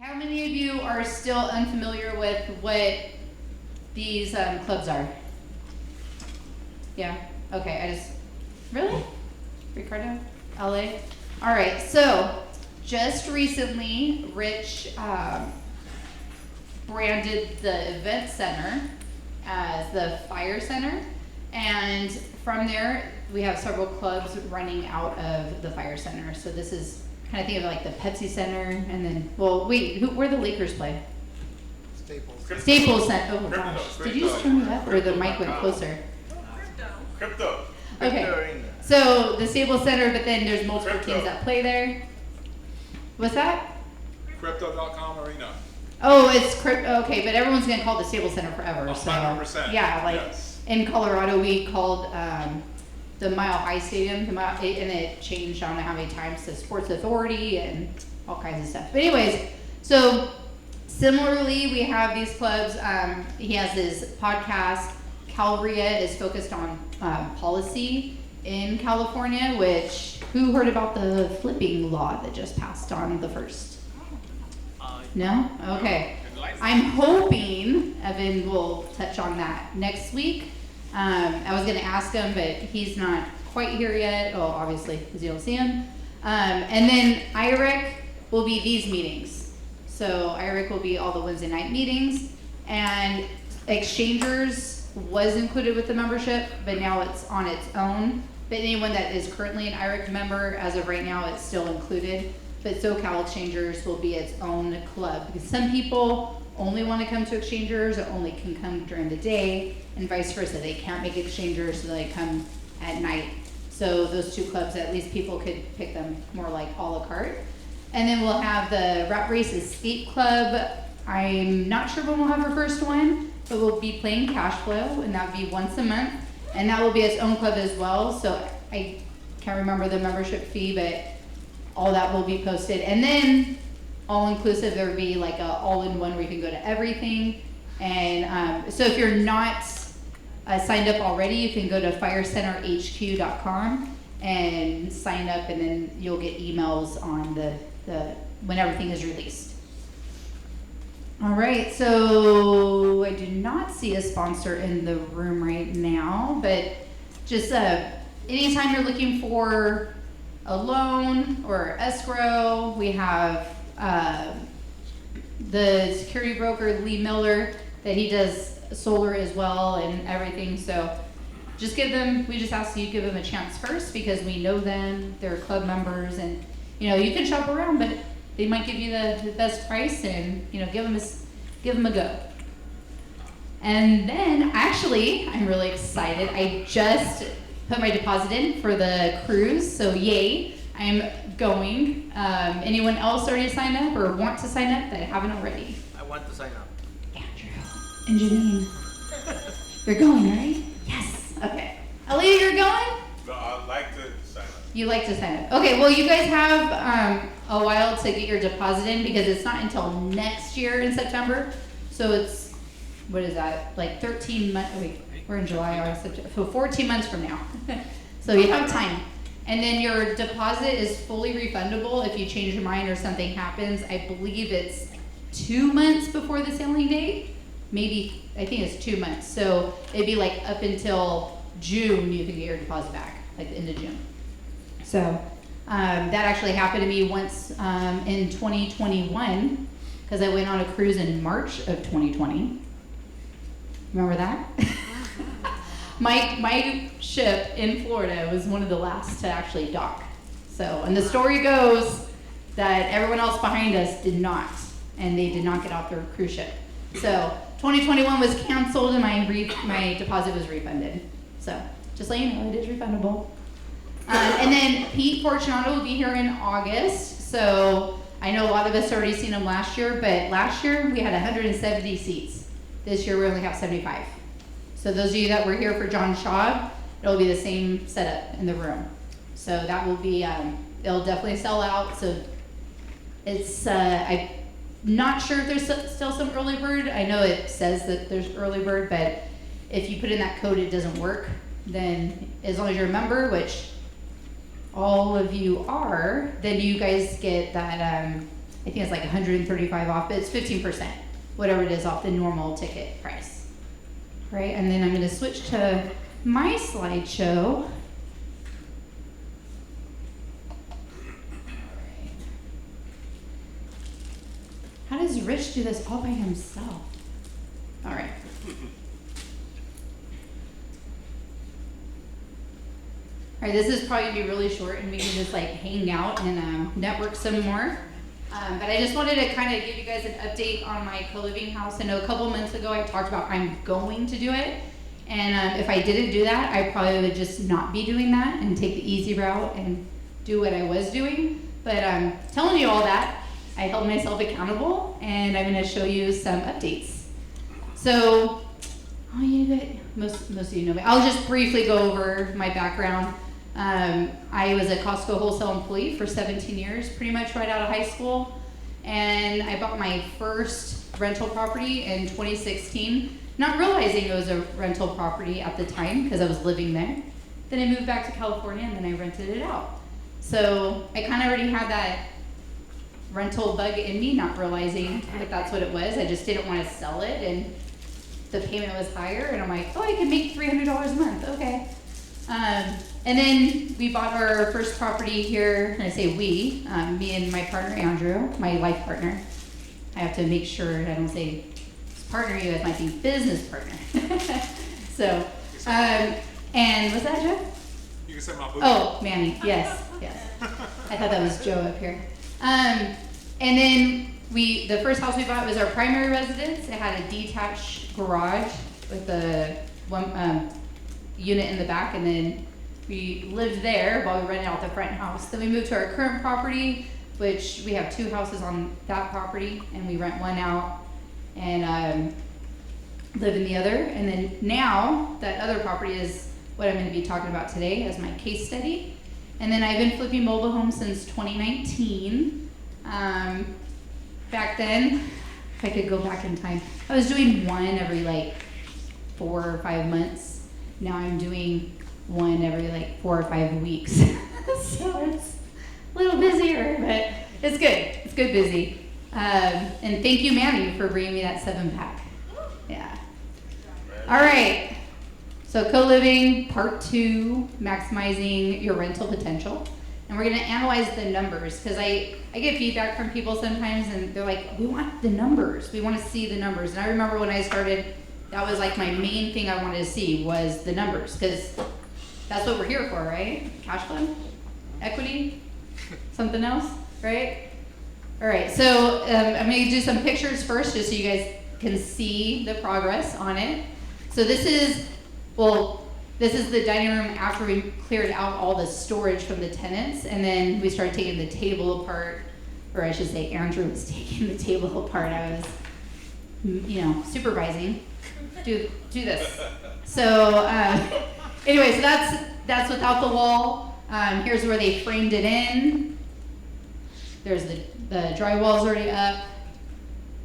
How many of you are still unfamiliar with what these clubs are? Yeah, okay, really? Ricardo? LA? All right, so just recently, Rich branded the event center as the fire center, and from there, we have several clubs running out of the fire center. So this is kind of think of like the Pepsi Center, and then, well, wait, where the Lakers play? Staples Center. Oh gosh, did you just turn me up, or the mic went closer? Crypto. Okay, so the Staples Center, but then there's multiple teams that play there. What's that? Crypto.com arena. Oh, it's crypto. Okay, but everyone's gonna call it the Staples Center forever. 100%. So yeah, like yes. In Colorado, we called the Mile High Stadium, and it changed I don't know how many times to Sports Authority and all kinds of stuff. But anyways, so similarly, we have these clubs. He has his podcast. Calria is focused on policy in California, which, who heard about the flipping law that just passed on the 1st? No? Okay. I'm hoping Evan will touch on that next week. I was going to ask him, but he's not quite here yet. Oh, obviously, because you don't see him. And then IEREIC will be these meetings. So IEREIC will be all the Wednesday night meetings. And Exchangers was included with the membership, but now it's on its own. But anyone that is currently an IEREIC member, as of right now, it's still included. But SoCal Exchangers will be its own club. Because some people only want to come to Exchangers or only can come during the day, and vice versa. They can't make Exchangers, so they come at night. So those two clubs, at least people could pick them more like a la carte. And then we'll have the Rat Race Escape Club. I'm not sure when we'll have our first one, but we'll be playing Cash Flow, and that would be once a month. And that will be its own club as well. So I can't remember the membership fee, but all that will be posted. And then all inclusive, there will be like a all-in-one where you can go to everything. And so if you're not signed up already, you can go to firecenterhq.com and sign up, and then you'll get emails on the when everything is released. All right, so I do not see a sponsor in the room right now, but just anytime you're looking for a loan or escrow, we have the security broker Lee Miller that he does solar as well and everything. So just we just ask you give them a chance first, because we know them, they're club members, and you can shop around, but they might give you the best price, and give them a go. And then actually, I'm really excited. I just put my deposit in for the cruise, so yay, I'm going. Anyone else already signed up or want to sign up that haven't already? I want to sign up. Andrew and Janine. You're going, right? Yes. Okay. Alita, you're going? No, I'd like to sign up. You like to sign up. Okay, well, you guys have a while to get your deposit in, because it's not until next year in September. So it's, what is that, like 13 months, wait, we're in July, or September, so 14 months from now. So you have time. And then your deposit is fully refundable if you change your mind or something happens. I believe it's 2 months before the sailing date. Maybe, I think it's 2 months. So it'd be like up until June, you can get your deposit back, like the end of June. So that actually happened to me once in 2021, because I went on a cruise in March of 2020. Remember that? My ship in Florida was one of the last to actually dock. So, and the story goes that everyone else behind us did not, and they did not get off their cruise ship. So 2021 was canceled, and my deposit was refunded. So just let you know, it is refundable. And then Pete Fortunato will be here in August. So I know a lot of us already seen him last year, but last year we had 170 seats. This year we only have 75. So those of you that were here for John Shaw, it'll be the same setup in the room. So that will be, it'll definitely sell out. So it's, I'm not sure if there's still some early bird. I know it says that there's early bird, but if you put in that code, it doesn't work. Then as long as you're a member, which all of you are, then you guys get that I think it's like 135 off, but it's 15%, whatever it is off the normal ticket price. Right, and then I'm gonna switch to my slideshow. How does Rich do this all by himself? All right. All right, this is probably gonna be really short and we can just like hang out and network some more. But I just wanted to kind of give you guys an update on my co-living house. I know a couple months ago I talked about I'm going to do it. And if I didn't do that, I probably would just not be doing that and take the easy route and do what I was doing. But I'm telling you all that. I held myself accountable and I'm gonna show you some updates. So, most of you know me. I'll just briefly go over my background. I was a Costco wholesale employee for 17 years, pretty much right out of high school. And I bought my first rental property in 2016, not realizing it was a rental property at the time because I was living there. Then I moved back to California and then I rented it out. So I kind of already had that rental bug in me, not realizing that that's what it was. I just didn't want to sell it and the payment was higher and I'm like, oh, I can make $300 a month, okay. And then we bought our first property here, and I say we, me and my partner Andrew, my life partner. I have to make sure I don't say partner, you guys might be business partner. So, and what's that, Joe? You can say my boo. Oh, Manny, yes. I thought that was Joe up here. And then the first house we bought was our primary residence. It had a detached garage with a one unit in the back, and then we lived there while we rented out the front house. Then we moved to our current property, which we have 2 houses on that property, and we rent one out and live in the other. And then now that other property is what I'm going to be talking about today as my case study. And then I've been flipping mobile homes since 2019. Back then, if I could go back in time, I was doing one every like 4 or 5 months. Now I'm doing one every like 4 or 5 weeks. So it's a little busier, but it's good. It's good busy. And thank you, Manny, for bringing me that 7-pack. Yeah. All right. So co-living, part 2, maximizing your rental potential. And we're going to analyze the numbers because I get feedback from people sometimes and they're like, we want the numbers. We want to see the numbers. And I remember when I started, that was like my main thing I wanted to see was the numbers because that's what we're here for, right? Cash flow, equity, something else, right? All right, so I'm going to do some pictures first just so you guys can see the progress on it. So this is the dining room after we cleared out all the storage from the tenants, and then we started taking the table apart, or I should say Andrew was taking the table apart. I was, supervising. Do this. So anyway, so that's without the wall. Here's where they framed it in. There's the drywall's already up.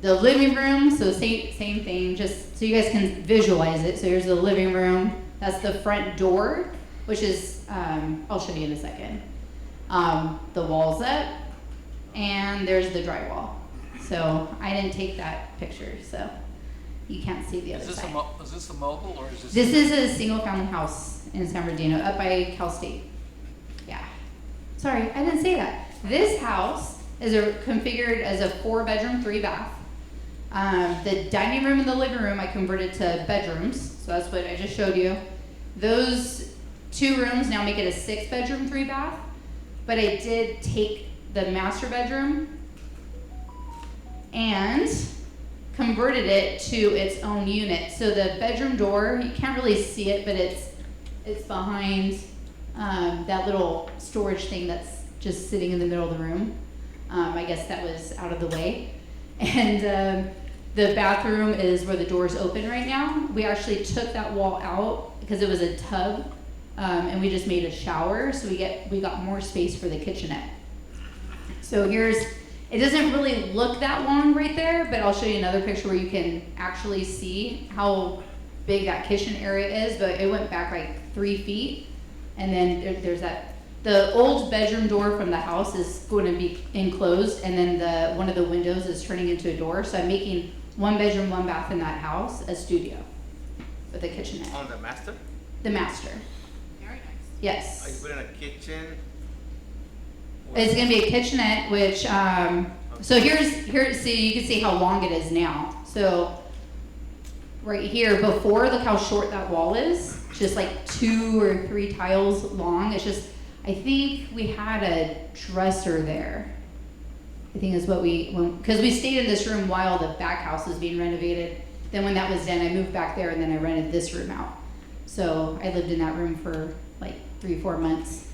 The living room, so same thing, just so you guys can visualize it. So here's the living room. That's the front door, which is, I'll show you in a second. The wall's up, and there's the drywall. So I didn't take that picture, so you can't see the other side. Is this a mobile or is this? This is a single-family house in San Bernardino, up by Cal State. Yeah. Sorry, I didn't say that. This house is configured as a 4-bedroom, 3-bath. The dining room and the living room I converted to bedrooms, so that's what I just showed you. Those 2 rooms now make it a 6-bedroom, 3-bath, but I did take the master bedroom and converted it to its own unit. So the bedroom door, you can't really see it, but it's behind that little storage thing that's just sitting in the middle of the room. I guess that was out of the way. And the bathroom is where the doors open right now. We actually took that wall out because it was a tub, and we just made a shower, so we got more space for the kitchenette. So it doesn't really look that long right there, but I'll show you another picture where you can actually see how big that kitchen area is, but it went back like 3 feet, and then there's that the old bedroom door from the house is going to be enclosed, and then one of the windows is turning into a door. So I'm making 1 bedroom, 1 bath in that house a studio with a kitchenette. On the master? The master. Very nice. Yes. Are you putting a kitchen? It's gonna be a kitchenette, which, so here, see, you can see how long it is now. So, right here, before, look how short that wall is. Just like 2 or 3 tiles long. It's just, I think we had a dresser there. I think is what because we stayed in this room while the back house was being renovated. Then when that was done, I moved back there and then I rented this room out. So I lived in that room for like 3-4 months.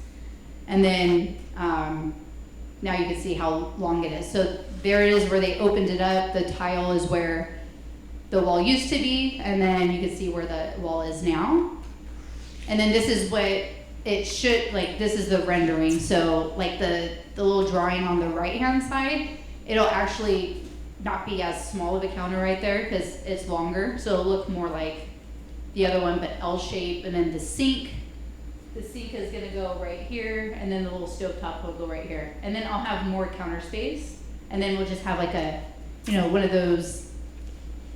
And then now you can see how long it is. So there it is where they opened it up. The tile is where the wall used to be, and then you can see where the wall is now. And then this is what it should, like this is the rendering. So like the little drawing on the right hand side, it'll actually not be as small of a counter right there because it's longer. So it'll look more like the other one, but L shape. And then the sink is gonna go right here, and then the little stovetop will go right here. And then I'll have more counter space, and then we'll just have like a, one of those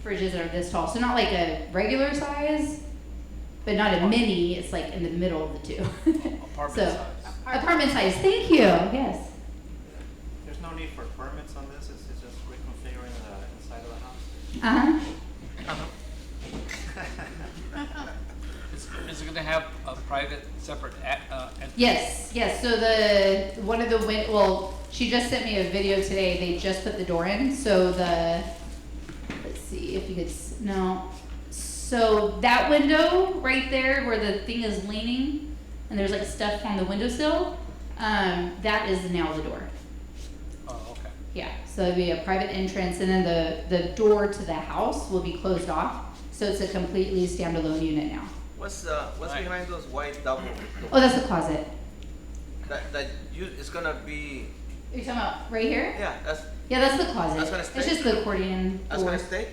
fridges that are this tall. So not like a regular size, but not a mini, it's like in the middle of the two. Apartment So, size. apartment size, thank you, yes. There's no need for permits on this, it's just reconfiguring the inside of the house. Is it gonna have a private, separate, entrance? Yes, so she just sent me a video today, they just put the door in, so let's see if you could, no. So that window right there where the thing is leaning, and there's like stuff on the windowsill, that is now the door. Oh, okay. Yeah, so it'll be a private entrance, and then the door to the house will be closed off, so it's a completely standalone unit now. What's behind those white double? Oh, that's the closet. It's gonna be. Are you talking about right here? Yeah, Yeah, that's the closet. That's gonna stay? It's just the accordion that's door. gonna stay.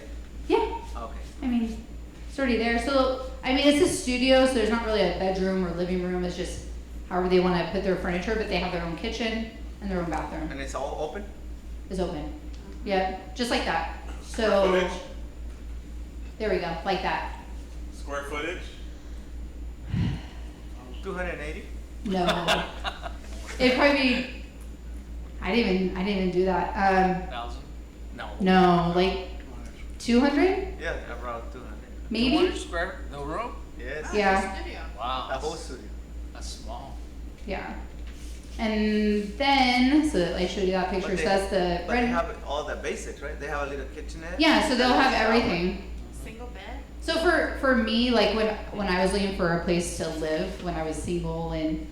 Yeah, Okay. I mean, it's already there. So, I mean, it's a studio, so there's not really a bedroom or living room. It's just however they want to put their furniture, but they have their own kitchen and their own bathroom. And it's all open. It's open. Yeah, just like that. So, Footage? there we go, like that. Square footage? 280. No. It'd probably be, I didn't even do that. 1,000? No, like 200? Yeah, around 200. Maybe? 200 square, the room? Yes. Yeah. Studio. Wow. The whole studio. That's small. Yeah. And then, so I showed you that picture, But so they- that's the But they red. have all the basics, right? They have a little kitchenette. Yeah, so they'll have everything. Single bed. So for me, like when I was looking for a place to live, when I was single and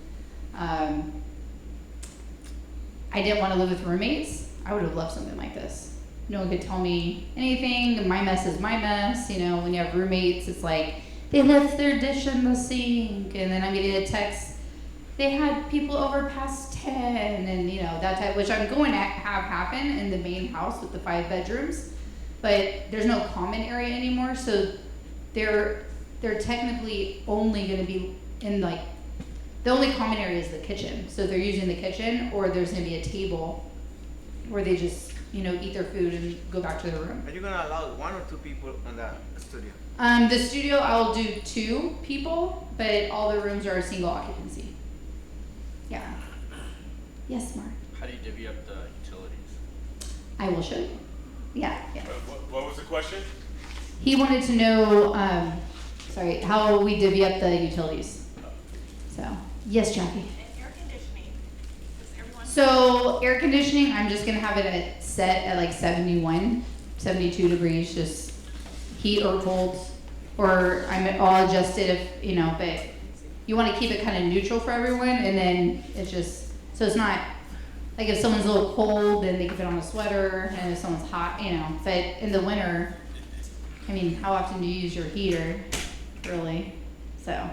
I didn't want to live with roommates, I would have loved something like this. No one could tell me anything. My mess is my mess. When you have roommates, it's like they left their dish in the sink, and then I'm getting a text. They had people over past 10, and that type, which I'm going to have happen in the main house with the 5 bedrooms, but there's no common area anymore, so they're technically only going to be in like the only common area is the kitchen. So they're using the kitchen, or there's going to be a table where they just eat their food and go back to their room. Are you gonna allow 1 or 2 people in the studio? The studio I'll do 2 people, but all the rooms are single occupancy. Yeah. Yes, Mark. How do you divvy up the utilities? I will show you. Yeah. What was the question? He wanted to know, how we divvy up the utilities. So, yes, Jackie. And air conditioning. Does everyone? So air conditioning, I'm just gonna have it set at like 71, 72 degrees, just heat or cold, or I'll adjust it if, but you wanna keep it kind of neutral for everyone, and then it's just, so it's not, like if someone's a little cold, then they can put on a sweater, and if someone's hot, but in the winter, how often do you use your heater, really? So,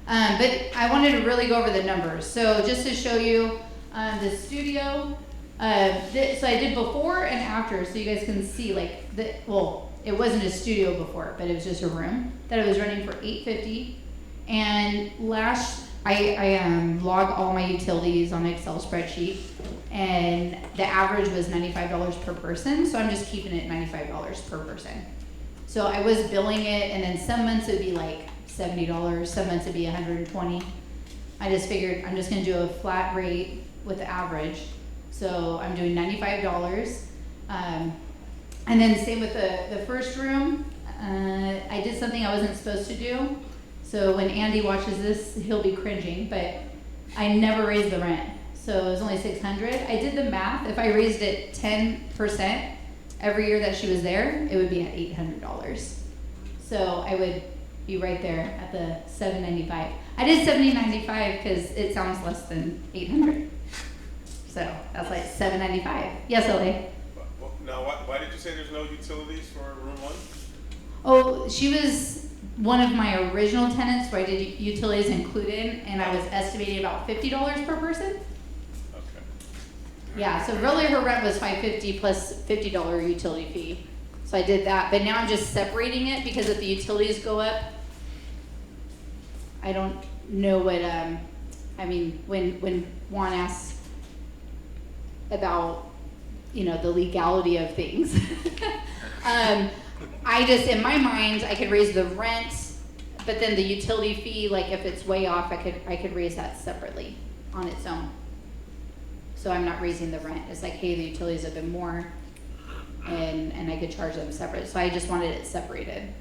but I wanted to really go over the numbers. So just to show you the studio, so I did before and after, so you guys can see it wasn't a studio before, but it was just a room that I was running for $850. And I log all my utilities on an Excel spreadsheet, and the average was $95 per person, so I'm just keeping it $95 per person. So I was billing it, and then some months it would be like $70, some months it'd be $120. I just figured I'm just gonna do a flat rate with the average. So I'm doing $95. And then same with the first room. I did something I wasn't supposed to do. So when Andy watches this, he'll be cringing, but I never raised the rent. So it was only $600. I did the math. If I raised it 10% every year that she was there, it would be at $800. So I would be right there at the $795. I did $795 because it sounds less than $800. So that's like $795. Yes, LA. Now, why did you say there's no utilities for room 1? Oh, she was one of my original tenants where I did utilities included, and I was estimating about $50 per person. Okay. Yeah, so really her rent was $550 plus $50 utility fee. So I did that, but now I'm just separating it because if the utilities go up, I don't know what, I mean, when Juan asks about, you know, the legality of things, I just, in my mind, I could raise the rent, but then the utility fee, like if it's way off, I could raise that separately on its own. So I'm not raising the rent. It's like, hey, the utilities have been more, and I could charge them separate. So I just wanted it separated.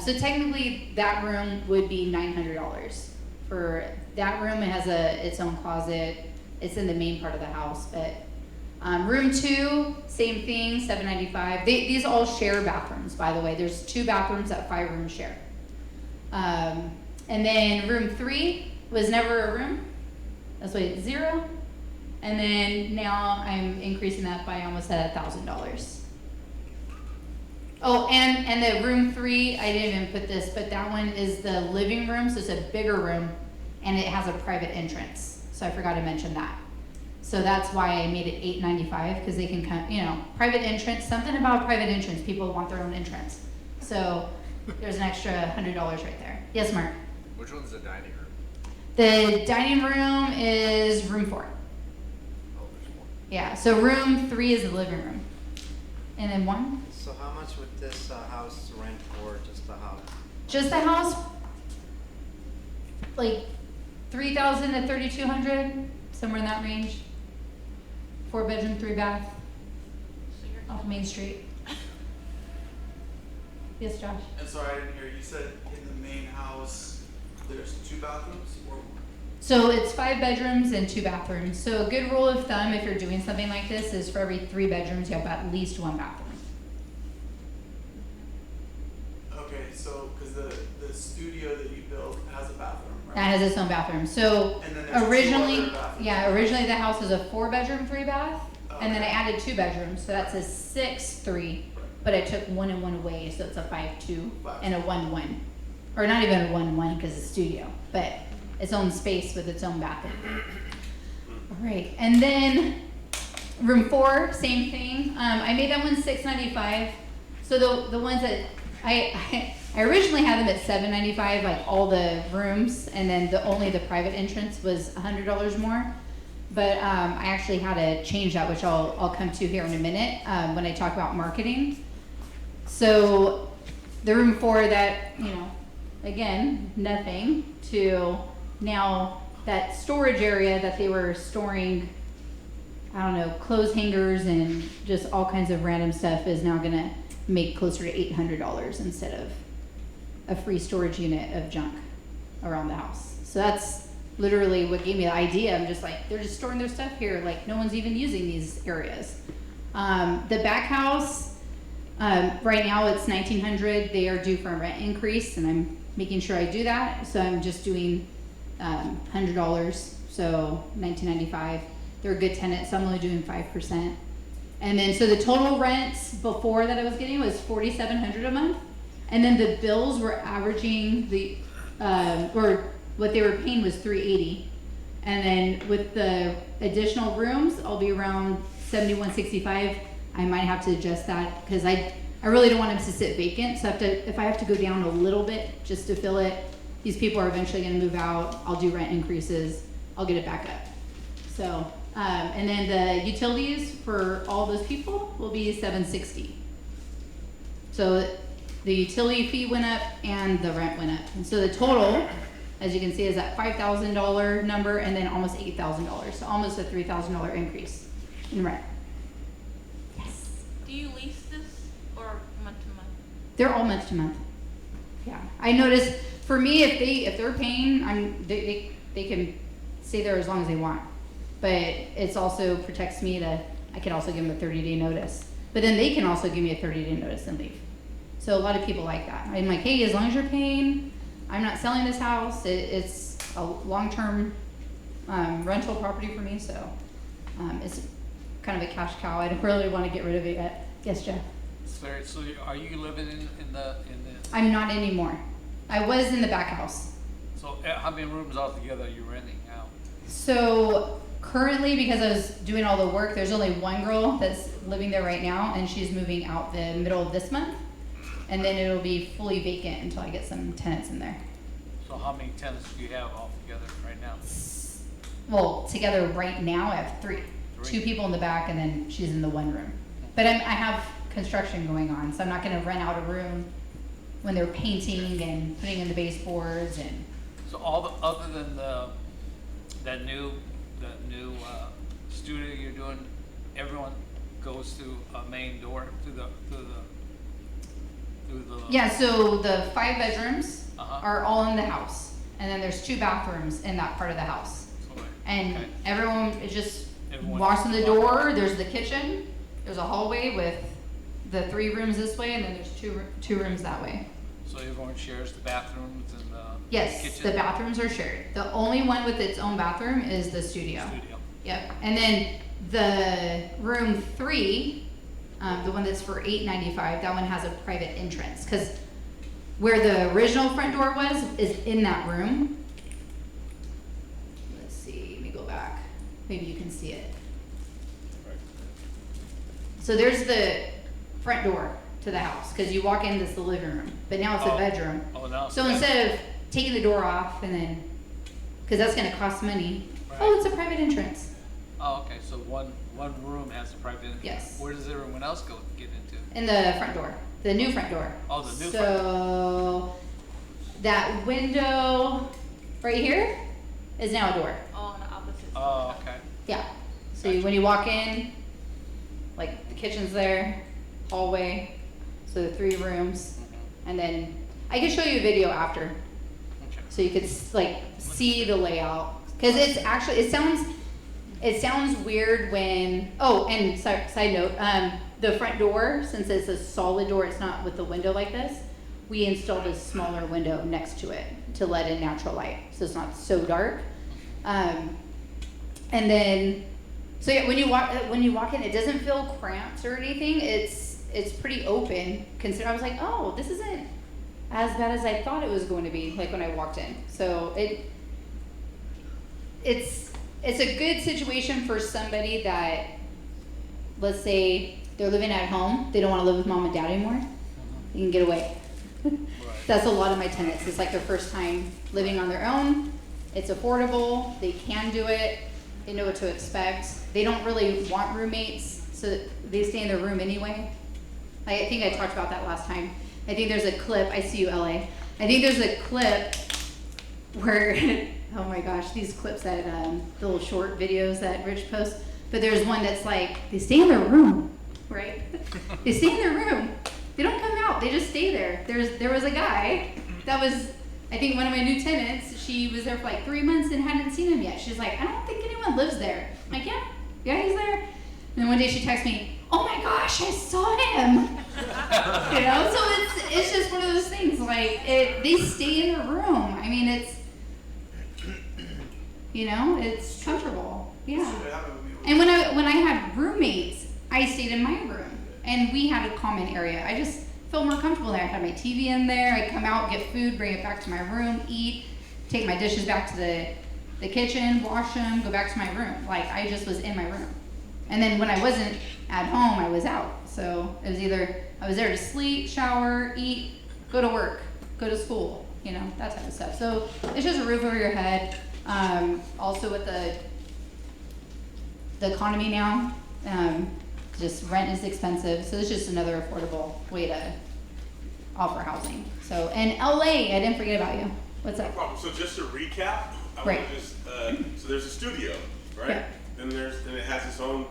So technically, that room would be $900. For that room, it has its own closet. It's in the main part of the house, but room 2, same thing, $795. These all share bathrooms, by the way. There's 2 bathrooms that 5 rooms share. And then room 3 was never a room. That's why it's 0. And then now I'm increasing that by almost at $1,000. Oh, and the room 3, I didn't even put this, but that one is the living room, so it's a bigger room, and it has a private entrance. So I forgot to mention that. So that's why I made it $895, because they can come, you know, private entrance, something about private entrance, people want their own entrance. So there's an extra $100 right there. Yes, Mark? Which one's the dining room? The dining room is room 4. Oh, there's one. Yeah, so room 3 is the living room. And then 1? So how much would this house rent for just the house? Just the house, like $3,000 to $3,200, somewhere in that range. 4 bedroom, 3 bath, So you're off Main Street. Yes, Josh? I'm sorry, I didn't hear. You said in the main house, there's 2 bathrooms or more? So it's 5 bedrooms and 2 bathrooms. So a good rule of thumb, if you're doing something like this, is for every 3 bedrooms, you have at least 1 bathroom. Okay, so, because the studio that you built has a bathroom, right? That has its own bathroom. So And then there's 2 originally, other bathrooms. yeah, originally the house was a 4 bedroom, 3 bath, and then I Okay. added 2 bedrooms, so that's a 6-3. But I took 1 and 1 away, so it's a 5-2 and a 1-1, or not even a 1-1 because it's studio, but its own space with its own bathroom. All right, and then room 4, same thing. I made that one $695. So the ones that I originally had them at $795, like all the rooms, and then only the private entrance was $100 more. But I actually had to change that, which I'll come to here in a minute when I talk about marketing. So the room 4 that, you know, again, nothing, to now that storage area that they were storing, I don't know, clothes hangers and just all kinds of random stuff is now gonna make closer to $800 instead of a free storage unit of junk around the house. So that's literally what gave me the idea. I'm just like, they're just storing their stuff here, like no one's even using these areas. The back house, right now it's $1,900. They are due for a rent increase, and I'm making sure I do that. So I'm just doing $100, so $1,995. They're a good tenant, so I'm only doing 5%. And then, so the total rent before that I was getting was $4,700 a month. And then the bills were averaging or what they were paying was $380. And then with the additional rooms, I'll be around $71.65. I might have to adjust that because I really don't want them to sit vacant. So if I have to go down a little bit just to fill it, these people are eventually gonna move out, I'll do rent increases, I'll get it back up. So, and then the utilities for all those people will be $760. So the utility fee went up and the rent went up. And so the total, as you can see, is that $5,000 number and then almost $8,000. So almost a $3,000 increase in rent. Yes. Do you lease this or month to month? They're all month to month. Yeah. I noticed for me, if they're paying, they can stay there as long as they want. But it's also protects me I can also give them a 30-day notice. But then they can also give me a 30-day notice and leave. So a lot of people like that. I'm like, hey, as long as you're paying, I'm not selling this house. It's a long-term rental property for me, so it's kind of a cash cow. I don't really want to get rid of it yet. Yes, Jeff? So are you living in the? I'm not anymore. I was in the back house. So how many rooms altogether are you renting out? So currently, because I was doing all the work, there's only one girl that's living there right now, and she's moving out the middle of this month. And then it'll be fully vacant until I get some tenants in there. So how many tenants do you have altogether right now? Well, together right now I have three. Three. 2 people in the back and then she's in the one room. But I have construction going on, so I'm not gonna rent out a room when they're painting and putting in the baseboards and. So other than that new studio you're doing, everyone goes through a main door through the. Yeah, so the 5 bedrooms Uh-huh. are all in the house. And then there's 2 bathrooms in that part of the house. And Okay. everyone, it just Everyone- walks in the door, there's the kitchen, there's a hallway with the 3 rooms this way, and then there's two rooms that way. So everyone shares the bathrooms and the Yes, kitchen? the bathrooms are shared. The only one with its own bathroom is the studio. Studio. Yep, and then the room 3, the one that's for $895, that one has a private entrance, because where the original front door was is in that room. Let's see, let me go back. Maybe you can see it. So there's the front door to the house, because you walk in, this is the living room, but now it's a Oh. bedroom. Oh, now it's So a instead of taking the door off and then, because that's gonna cost money, oh, Right. it's a private entrance. Oh, okay, so one room has a private entrance. Yes. Where does everyone else get into? In the front door, the new front door. Oh, the new front So that window right here is now a door. Oh, on the opposite side. Oh, okay. Yeah. So when you walk in, like the kitchen's there, hallway, so the 3 rooms, and then I can show you a video after, Okay. so you could like see the layout. Because it's actually it sounds weird when, oh, and side note, the front door, since it's a solid door, it's not with the window like this, we installed a smaller window next to it to let in natural light, so it's not so dark. And then, so yeah, when you walk in, it doesn't feel cramped or anything. It's pretty open. I was like, oh, this isn't as bad as I thought it was going to be, like when I walked in. So it's a good situation for somebody that, let's say they're living at home, they don't want to live with mom and dad anymore, they can get away. That's a lot of my tenants. It's like their first time living on their own. It's affordable, they can do it, they know what to expect. They don't really want roommates, so they stay in their room anyway. I think I talked about that last time. I think there's a clip, I see you, LA. I think there's a clip where, oh my gosh, these clips that, the little short videos that Rich posts, but there's one that's like, they stay in their room, right? They stay in their room. They don't come out, they just stay there. There was a guy that was, I think one of my new tenants, she was there for like 3 months and hadn't seen him yet. She's like, I don't think anyone lives there. I'm like, yeah, he's there. And then one day she texts me, oh my gosh, I saw him. You know, so it's just one of those things, like, they stay in their room. I mean, it's, you know, it's comfortable, yeah. And when I had roommates, I stayed in my room, and we had a common area. I just felt more comfortable there. I had my TV in there. I'd come out, get food, bring it back to my room, eat, take my dishes back to the kitchen, wash them, go back to my room. Like, I just was in my room. And then when I wasn't at home, I was out. So it was either I was there to sleep, shower, eat, go to work, go to school. you know, that type of stuff. So it's just a roof over your head. Also with the economy now, just rent is expensive, so it's just another affordable way to offer housing. So, and LA, I didn't forget about you. What's No up? problem. So just to recap, I Right. want to just, so there's a studio, right? Yeah. Then it has its own,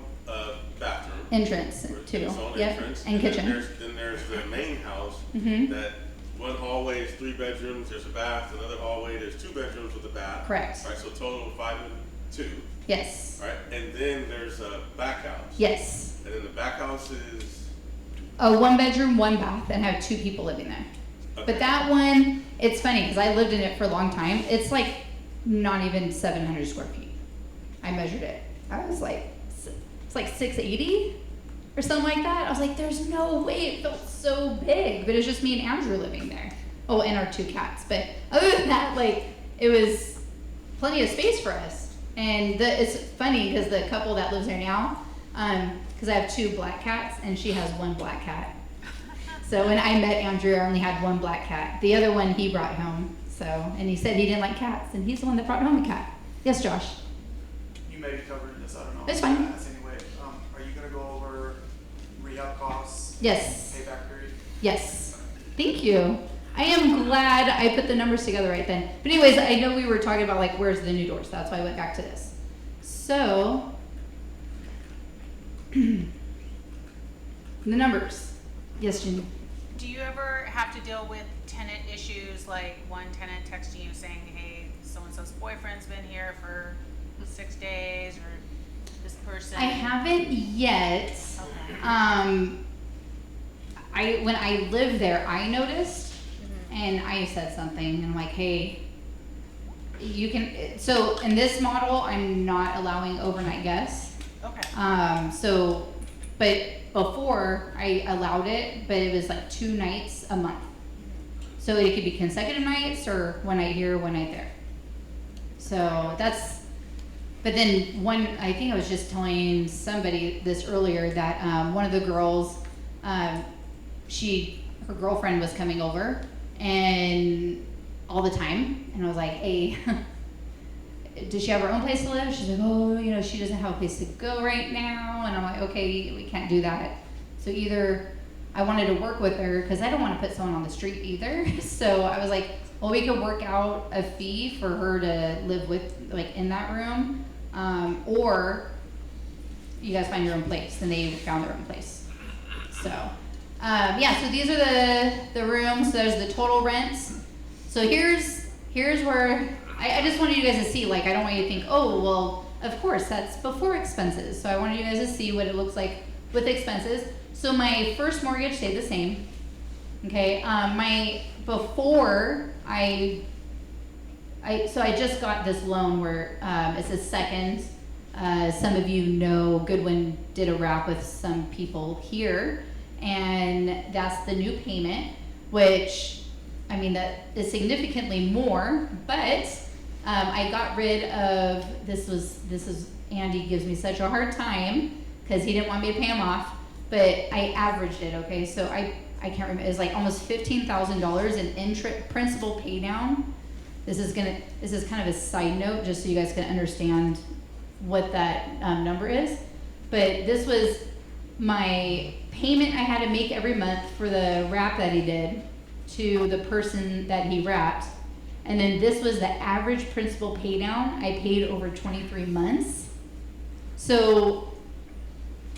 bathroom. Entrance or too. Its own Yep. entrance. And kitchen. Then there's the main house, Mhm. that one hallway is 3 bedrooms, there's a bath, another hallway, there's 2 bedrooms with a bath. Correct. Right, so total of 5 and 2, Yes. right? And then there's a back house. Yes. And then the back house is, A 1 bedroom, 1 bath, and have 2 people living there. okay. But that one, it's funny because I lived in it for a long time. It's like not even 700 square feet. I measured it. I was like, it's like 680 or something like that. I was like, there's no way. It felt so big, but it was just me and Andrew living there. Oh, and our 2 cats. But other than that, like, it was plenty of space for us. And it's funny because the couple that lives there now, because I have 2 black cats and she has 1 black cat. So when I met Andrew, I only had 1 black cat. The other one he brought home. So, and he said he didn't like cats, and he's the one that brought home a cat. Yes, Josh. You may have covered this, I don't know. That's fine. Anyway, are you gonna go over rehab costs? Yes. Payback period? Yes. Thank you. I am glad I put the numbers together right then. But anyways, I know we were talking about like where's the new door, so that's why I went back to this. So the numbers. Yes, Jenny. Do you ever have to deal with tenant issues, like one tenant texting you saying, hey, so-and-so's boyfriend's been here for 6 days, or this person? I haven't yet. Okay. When I lived there, I noticed, and I said something, and I'm like, hey, you can. So in this model, I'm not allowing overnight guests. Okay. But before I allowed it, but it was like 2 nights a month. So it could be consecutive nights or one night here, one night there. So that's, but then I think I was just telling somebody this earlier that one of the girls, her girlfriend was coming over and all the time. And I was like, hey, does she have her own place to live? She's like, oh, she doesn't have a place to go right now. And I'm like, okay, we can't do that. So either I wanted to work with her because I don't want to put someone on the street either. So I was like, well, we could work out a fee for her to live with, like in that room. Or you guys find your own place. And they found their own place. So, yeah, so these are the rooms. So there's the total rents. So here's where I just wanted you guys to see, like, I don't want you to think, oh, well, of course, that's before expenses. So I wanted you guys to see what it looks like with expenses. So my first mortgage stayed the same. Okay, so I just got this loan where it's a second. Some of you know Goodwin did a wrap with some people here, and that's the new payment, which, I mean, that is significantly more, but I got rid of, this is, Andy gives me such a hard time because he didn't want me to pay him off, but I averaged it, okay? So I can't remember, it was like almost $15,000 in principal pay down. This is kind of a side note just so you guys can understand what that number is. But this was my payment I had to make every month for the wrap that he did to the person that he wrapped. And then this was the average principal pay down I paid over 23 months. So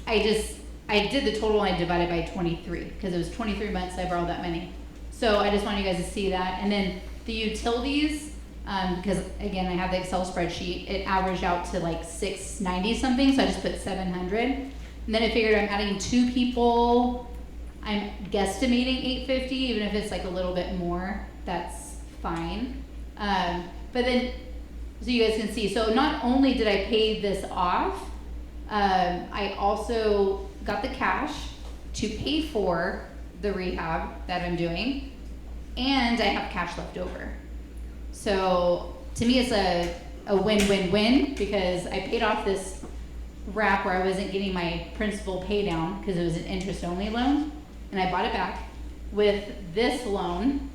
I did the total and I divided by 23 because it was 23 months I borrowed that money. So I just want you guys to see that. And then the utilities, because again, I have the Excel spreadsheet, it averaged out to like 690 something. So I just put 700. And then I figured I'm adding 2 people. I'm guesstimating 850, even if it's like a little bit more, that's fine. But then, so you guys can see, so not only did I pay this off, I also got the cash to pay for the rehab that I'm doing, and I have cash left over. So to me, it's a win-win-win because I paid off this wrap where I wasn't getting my principal pay down because it was an interest-only loan, and I bought it back with this loan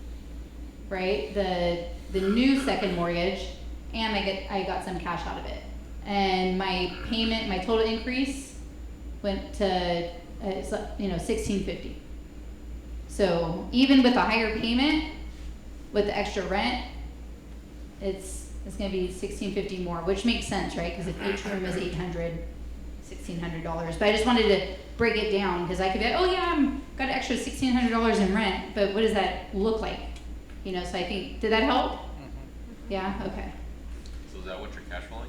right? The new second mortgage, and I got some cash out of it. And my payment, my total increase went to, $1,650. So even with a higher payment, with the extra rent, it's gonna be $1,650 more, which makes sense, right? Because if each room is $1,600, but I just wanted to break it down, because I could be like, oh yeah, got an extra $1,600 in rent, but what does that look like? So I think, did that help? Yeah, okay. So is that what you're cash flowing?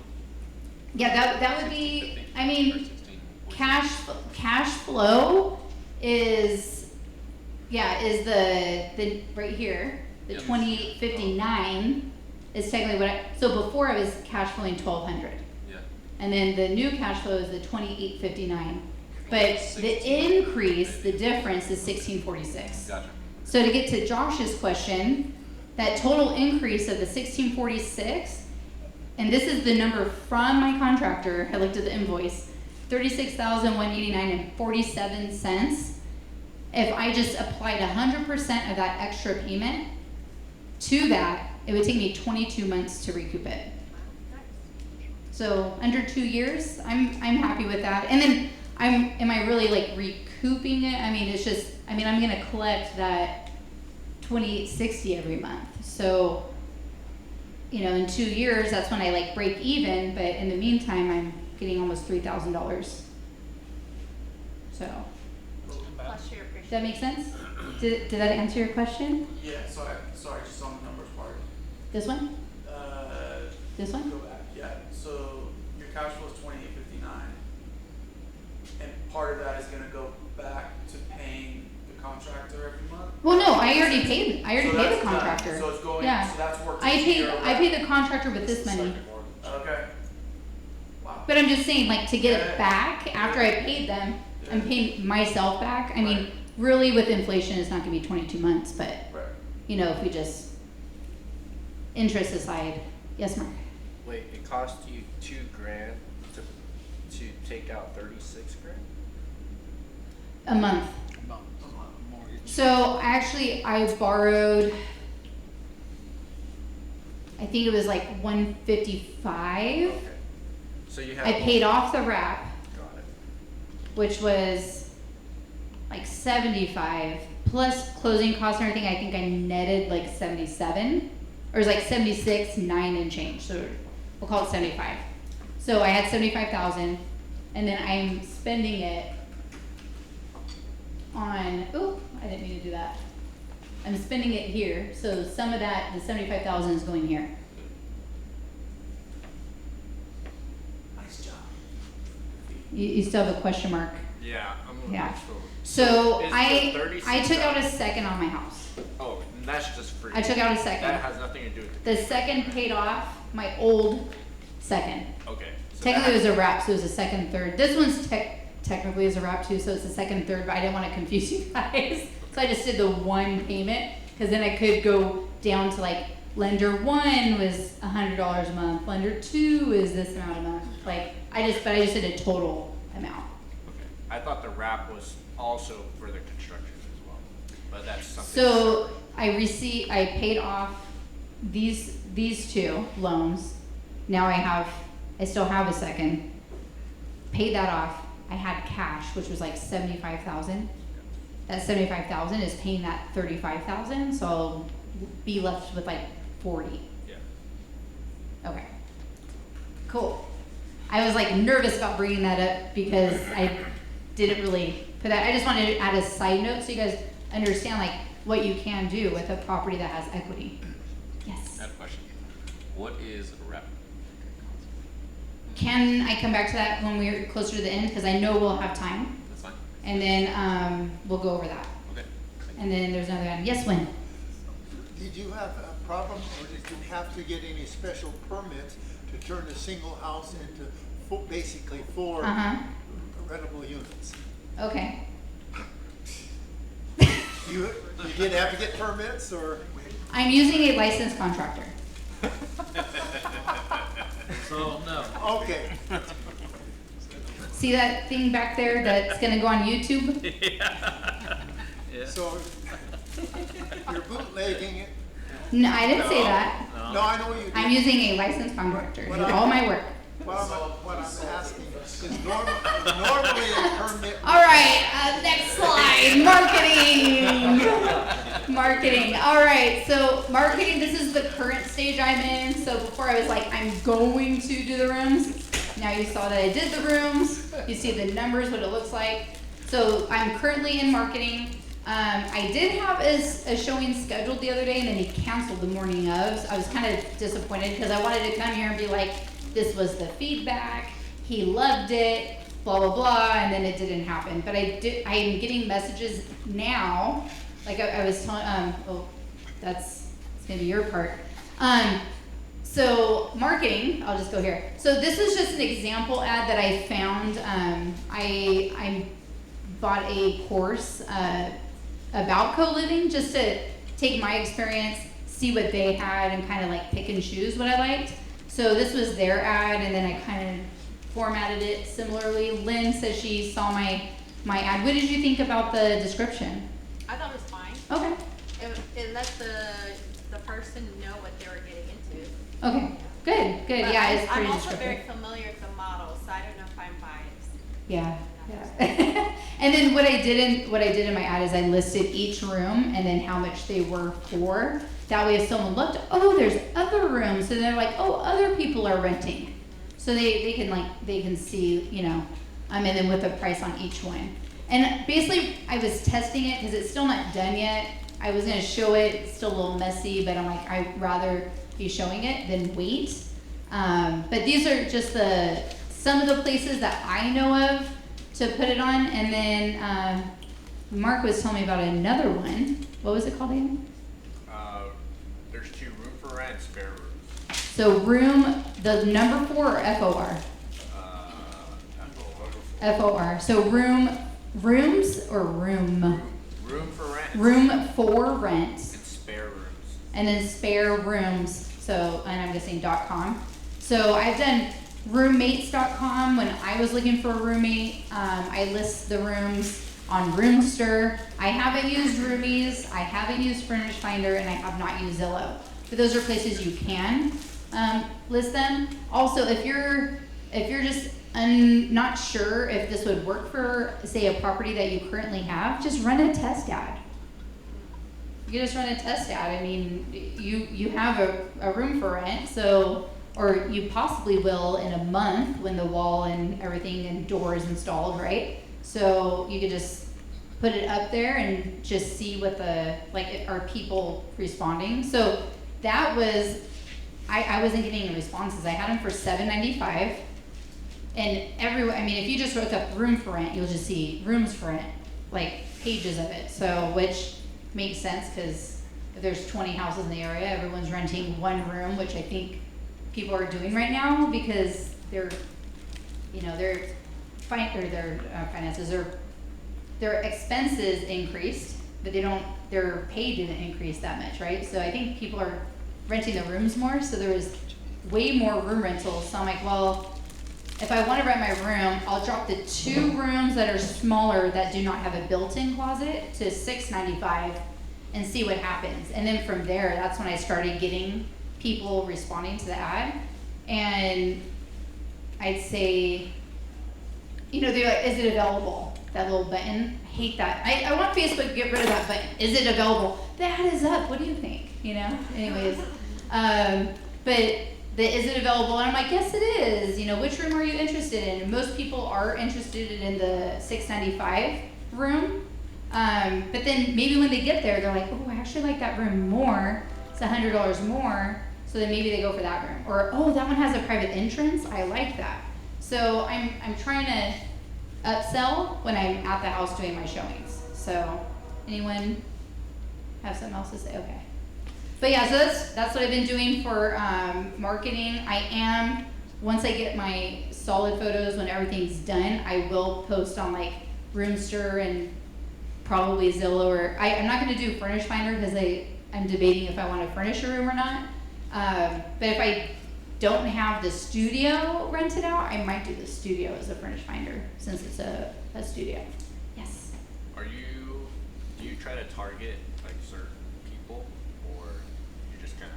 Yeah, that would be, 1650 I or mean, 16? cash flow is the right here, the Yep. 2859 is technically so before I was cash flowing 1200. Yeah. And then the new cash flow is the 2859. But the increase, the difference is 1646. Gotcha. So to get to Josh's question, that total increase of the 1646, and this is the number from my contractor, I looked at the invoice, 36,189.47. If I just applied 100% of that extra payment to that, it would take me 22 months to recoup it. So under 2 years, I'm happy with that. And then am I really like recouping it? I mean, it's just, I'm gonna collect that $28.60 every month. So, in 2 years, that's when I like break even, but in the meantime, I'm getting almost $3,000. So, Plus your does that make sense? Did that answer your question? Yeah, sorry, just on the numbers part. This one? This one? Go back, yeah, so your cash flow is 2859. And part of that is gonna go back to paying the contractor every month? Well, no, I already paid So the that's done. contractor. So it's going, Yeah. so that's worked. I into paid your the contractor with this money. Okay. Wow. But I'm just saying, like, to get Yeah. it back after I paid them, I'm Yeah. paying myself back. I mean, Right. really with inflation, it's not gonna be 22 months, but, Right. if we just, interest aside. Yes, Mark? Wait, it cost you $2,000 to take out 36 grand? A month. Mortgage. So actually, I borrowed, I think it was like 155. Okay. So you have. I paid off the wrap, Got it. which was like 75 plus closing costs and everything. I think I netted like 77, or it was like 76.9 and change. So we'll call it 75. So I had 75,000, and then I'm spending it on. Oh, I didn't mean to do that. I'm spending it here. So some of that, the 75,000 is going here. Nice job. You still have a question mark. Yeah, I'm Yeah. so. So Is the I 36 took out a second on my house. Oh, and that's just free. I took out a second. That has nothing to do with the. The second paid off my old second. Okay. So Technically, that- it was a wrap, so it was a second, third. This one's technically is a wrap too, so it's a second, third. But I didn't want to confuse you guys, so I just did the one payment, because then I could go down to like lender one was $100 a month, lender two is this amount a month. Like I just did a total amount. Okay. I thought the wrap was also for the construction as well, but that's something. So I paid off these two loans. Now I still have a second. Paid that off. I had cash, which was like 75,000. That 75,000 is paying that 35,000, so I'll be left with like 40. Yeah. Okay. Cool. I was like nervous about bringing that up because I didn't really put that. I just wanted to add a side note so you guys understand like what you can do with a property that has equity. Yes. I have a question. What is a rep? Can I come back to that when we're closer to the end? Because I know we'll have time. That's fine. And then we'll go over that. Okay. And then there's another one. Yes, Wynn? Did you have a problem, or did you have to get any special permits to turn a single house into basically four Uh-huh. rentable units? Okay. You did have to get permits, or? I'm using a licensed contractor. So, no. Okay, See that thing back there that's gonna go on YouTube? Yeah. so you're bootlegging it, No, I didn't say that. No, I know what you did. I'm using a licensed contractor to What do I- all my work. What I'm asking is normally a permit. All right, next slide, marketing. Marketing, all right, so marketing, this is the current stage I'm in. So before I was like, I'm going to do the rooms. Now you saw that I did the rooms. You see the numbers, what it looks like. So I'm currently in marketing. I did have a showing scheduled the other day and then he canceled the morning of. So I was kind of disappointed because I wanted to come here and be like, this was the feedback, he loved it, blah, blah, blah, and then it didn't happen. But I am getting messages now, like I was telling, it's gonna be your part. So marketing, I'll just go here. So this is just an example ad that I found. I bought a course about co-living just to take my experience, see what they had, and kind of like pick and choose what I liked. So this was their ad, and then I kind of formatted it similarly. Lynn says she saw my ad. What did you think about the description? I thought it was fine. Okay. It let the person know what they were getting into. Okay. Good. Good. But Yeah, it's pretty I'm also descriptive. very familiar with the model, so I don't know if I'm biased. Yeah. Yeah. And then what I did in my ad is I listed each room and then how much they were for. That way if someone looked, oh, there's other rooms, so they're like, oh, other people are renting. So they can see, you know, and then with the price on each one. And basically I was testing it because it's still not done yet. I was gonna show it, it's still a little messy, but I'm like, I'd rather be showing it than wait. But these are just some of the places that I know of to put it on. And then Mark was telling me about another one. What was it called again? There's 2 room for rent, spare rooms. So room, the number 4 or FOR? FOR. So rooms or room? Room for rent. Room for rent. And spare rooms. And then spare rooms. So, and I'm guessing .com. So I've done roommates.com. When I was looking for a roommate, I list the rooms on Roomster. I haven't used Roomies, I haven't used Furnish Finder, and I have not used Zillow. But those are places you can list them. Also, if you're just not sure if this would work for, say, a property that you currently have, just run a test ad. You just run a test ad. I mean, you have a room for rent, so, or you possibly will in a month when the wall and everything and door is installed, right? So you could just put it up there and just see what are people responding? So that was, I wasn't getting any responses. I had them for $7.95. And everywhere, I mean, if you just look up room for rent, you'll just see rooms for rent, like pages of it. So, which makes sense because if there's 20 houses in the area, everyone's renting one room, which I think people are doing right now because their finances, their expenses increased, but their pay didn't increase that much, right? So I think people are renting the rooms more, so there was way more room rentals. So I'm like, well, if I want to rent my room, I'll drop the 2 rooms that are smaller that do not have a built-in closet to $6.95 and see what happens. And then from there, that's when I started getting people responding to the ad. And I'd say, they're like, is it available? That little button, I hate that. I want Facebook to get rid of that button. Is it available? The ad is up, what do you think? Anyways, but is it available? And I'm like, yes it is. Which room are you interested in? And most people are interested in the $6.95 room. But then maybe when they get there, they're like, oh, I actually like that room more. It's $100 more. So then maybe they go for that room. Or, oh, that one has a private entrance. I like that. So I'm trying to upsell when I'm at the house doing my showings. So anyone have something else to say? Okay. But yeah, so that's what I've been doing for marketing. Once I get my solid photos, when everything's done, I will post on like Roomster and probably Zillow, or I'm not gonna do Furnish Finder because I'm debating if I want to furnish a room or not. But if I don't have the studio rented out, I might do the studio as a Furnish Finder since it's a studio. Yes. Do you try to target like certain people, or you're just kinda.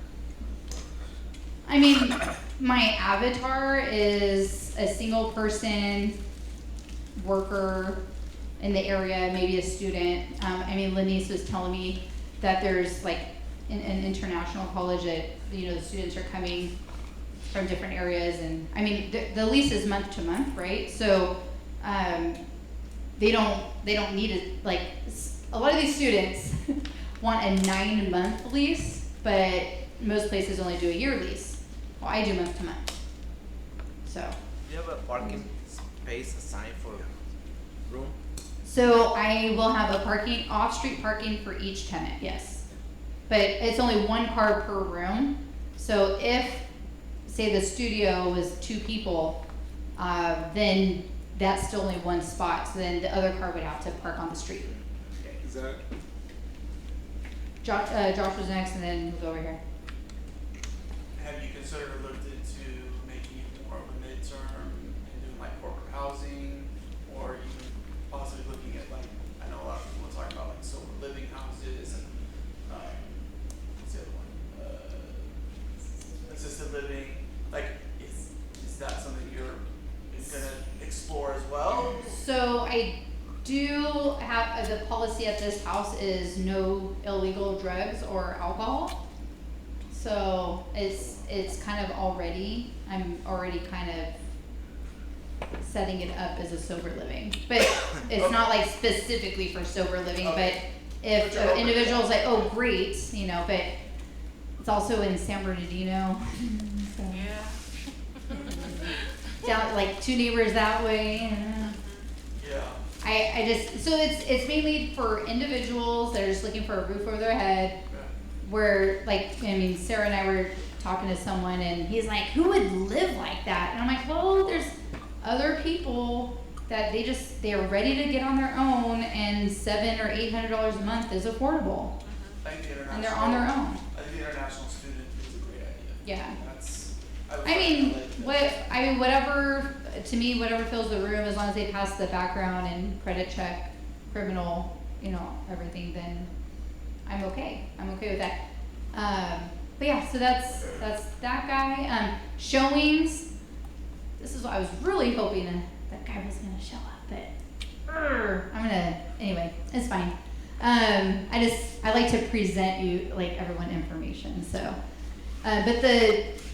I mean, my avatar is a single person worker in the area, maybe a student. I mean, Lenice was telling me that there's like an international college that, you know, the students are coming from different areas, and I mean, the lease is month to month, right? So, they don't need it, like, a lot of these students want a 9-month lease, but most places only do a year lease. Well, I do month to month. So, Do you have a parking space assigned for room? so I will have a off-street parking for each tenant, yes. But it's only 1 car per room. So if, say the studio was 2 people, then that's still only 1 spot. So then the other car would have to park on the street. Is that, Josh was next, and then we'll go over here. Have you considered or looked into making it more of a midterm and doing like corporate housing, or even possibly looking at like, I know a lot of people are talking about like sober living houses and, what's the other one? Assisted living, like, is that something you're gonna explore as well? So I do have, the policy at this house is no illegal drugs or alcohol. So it's kind of already, I'm already kind of setting it up as a sober living. But it's not like specifically for sober living, but if an individual's like, oh, great, you know, but it's also in San Bernardino. So, Yeah. down, like 2 neighbors that way. Yeah. I just, so it's mainly for individuals that are just looking for a roof over their head. Where, like, I mean, Sarah and I were talking to someone, and he's like, who would live like that? And I'm like, well, there's other people that they're ready to get on their own, and $700 or $800 a month is affordable, I think the international. and they're on their own. I think the international student is a great idea. Yeah. That's. Whatever, to me, whatever fills the room, as long as they pass the background and credit check, criminal, you know, everything, then I'm okay. I'm okay with that. But yeah, so that's that guy. Showings. This is what I was really hoping that guy was gonna show up, but anyway, it's fine. I like to present you, like, everyone information, so. But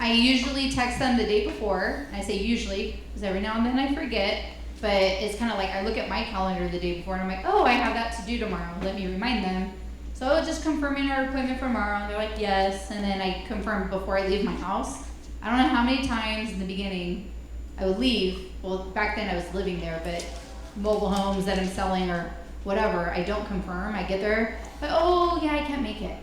I usually text them the day before. I say usually, because every now and then I forget, but it's kind of like I look at my calendar the day before and I'm like, oh, I have that to do tomorrow. Let me remind them. So I'll just confirming our appointment for tomorrow, and they're like, yes, and then I confirm before I leave my house. I don't know how many times in the beginning I would leave. Well, back then I was living there, but mobile homes that I'm selling or whatever, I don't confirm. I get there, but oh yeah, I can't make it.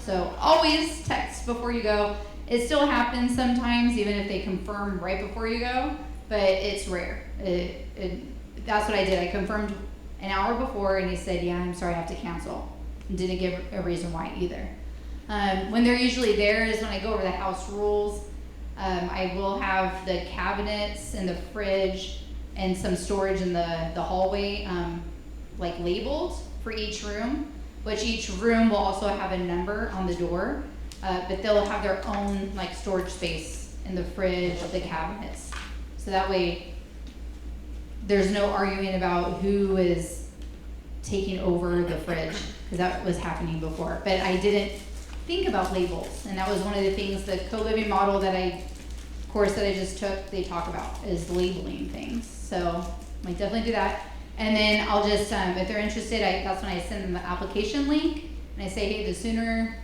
So always text before you go. It still happens sometimes, even if they confirm right before you go, but it's rare. That's what I did. I confirmed an hour before, and he said, yeah, I'm sorry, I have to cancel. And didn't give a reason why either. When they're usually there is when I go over the house rules. I will have the cabinets and the fridge and some storage in the hallway, like labeled for each room, which each room will also have a number on the door, but they'll have their own like storage space in the fridge, the cabinets. So that way there's no arguing about who is taking over the fridge, because that was happening before. But I didn't think about labels, and that was one of the things, the co-living model course that I just took, they talk about is labeling things. So I definitely do that. And then I'll just, if they're interested, that's when I send them the application link, and I say, hey, the sooner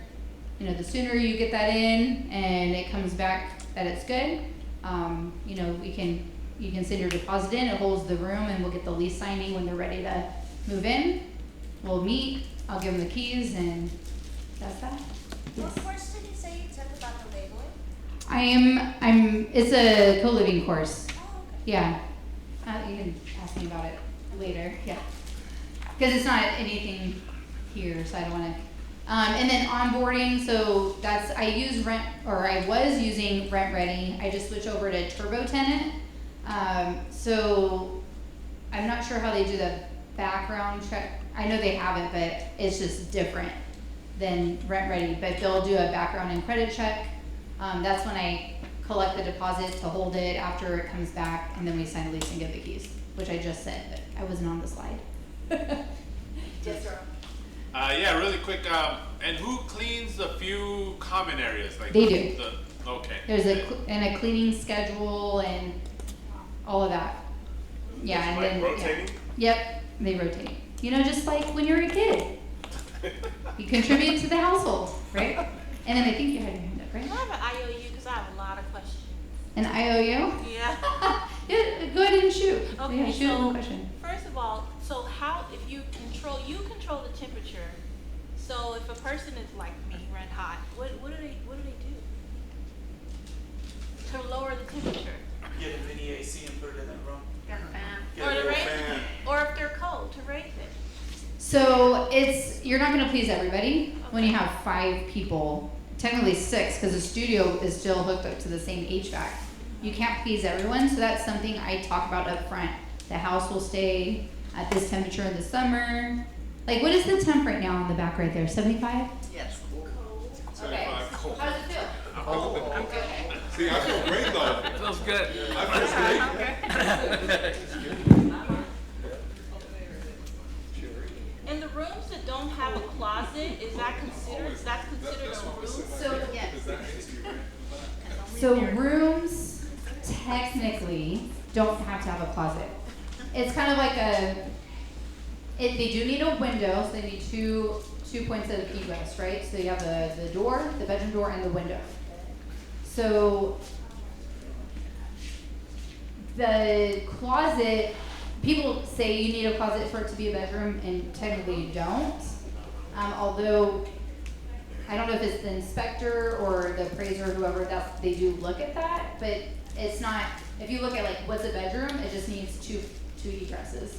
you get that in and it comes back that it's good, you can send your deposit in, it holds the room, and we'll get the lease signing when they're ready to move in. We'll meet, I'll give them the keys, and that's that. What course did you say you took about the labeling? It's a co-living course. Oh, okay. Yeah. You can ask me about it later, yeah. Because it's not anything here, so I don't want to. And then onboarding, so I was using Rent Ready. I just switched over to Turbo Tenant. So I'm not sure how they do the background check. I know they have it, but it's just different then rent ready, but they'll do a background and credit check. That's when I collect the deposit to hold it after it comes back, and then we sign the lease and give the keys, which I just said, but I wasn't on the slide. Yes, sir. Yeah, really quick, and who cleans the few common areas, like? They do. Okay. There's a cleaning schedule and all of that. Yeah, Just and like then rotating? Yeah. Yep, they rotate. You know, just like when you're a kid, you contribute to the household, right? And then I think you had your hand up, I right? have an IOU because I have a lot of questions. An IOU? Yeah. Yeah, go ahead and shoot. Okay, Yeah, shoot so one question. first of all, so how, if you control the temperature, so if a person is like me, red hot, what do they do? To lower the temperature? Get a mini AC and put it in that room. Get a fan. Get Or a to little raise fan. it, or if they're cold, to raise it. So you're not gonna please everybody when you have 5 people, technically 6, because the studio is still hooked up to the same HVAC. You can't please everyone, so that's something I talk about up front. The house will stay at this temperature in the summer. Like, what is the temp right now in the back right there, 75? Yes. Okay. 75 cold. How does it feel? Oh, Okay. see, I feel great though. Feels good. I feel great. And the rooms that don't have a closet, is that considered a room? So, yes. So rooms technically don't have to have a closet. It's kind of like they do need a window, so they need two points of egress, right? So you have the door, the bedroom door, and the window. So the closet, people say you need a closet for it to be a bedroom, and technically you don't. Although I don't know if it's the inspector or the appraiser or whoever, they do look at that, but it's not, if you look at like what's a bedroom, it just needs two egresses.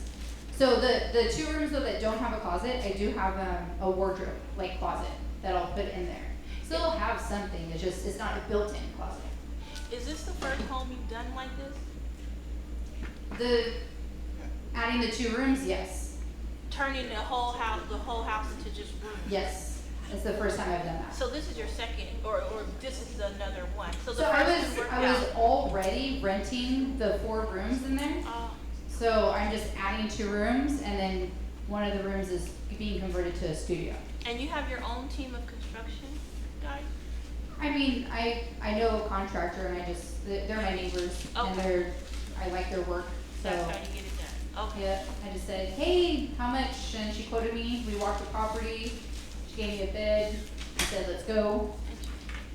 So the 2 rooms though that don't have a closet, I do have a wardrobe, like closet, that I'll put in there. So it'll have something, it's not a built-in closet. Is this the first home you've done like this? Adding the 2 rooms, yes. Turning the whole house into just rooms? Yes, it's the first time I've done that. So this is your second, or this is another one? So the So I first one worked was out. already renting the 4 rooms in there. Oh. So I'm just adding 2 rooms, and then one of the rooms is being converted to a studio. And you have your own team of construction guys? I mean, I know a contractor, and they're my neighbors, and Okay. I like their work, so. That's how you get it done. Okay. Yeah, I just said, hey, how much? And she quoted me, we walked the property, she gave me a bid, I said, let's go.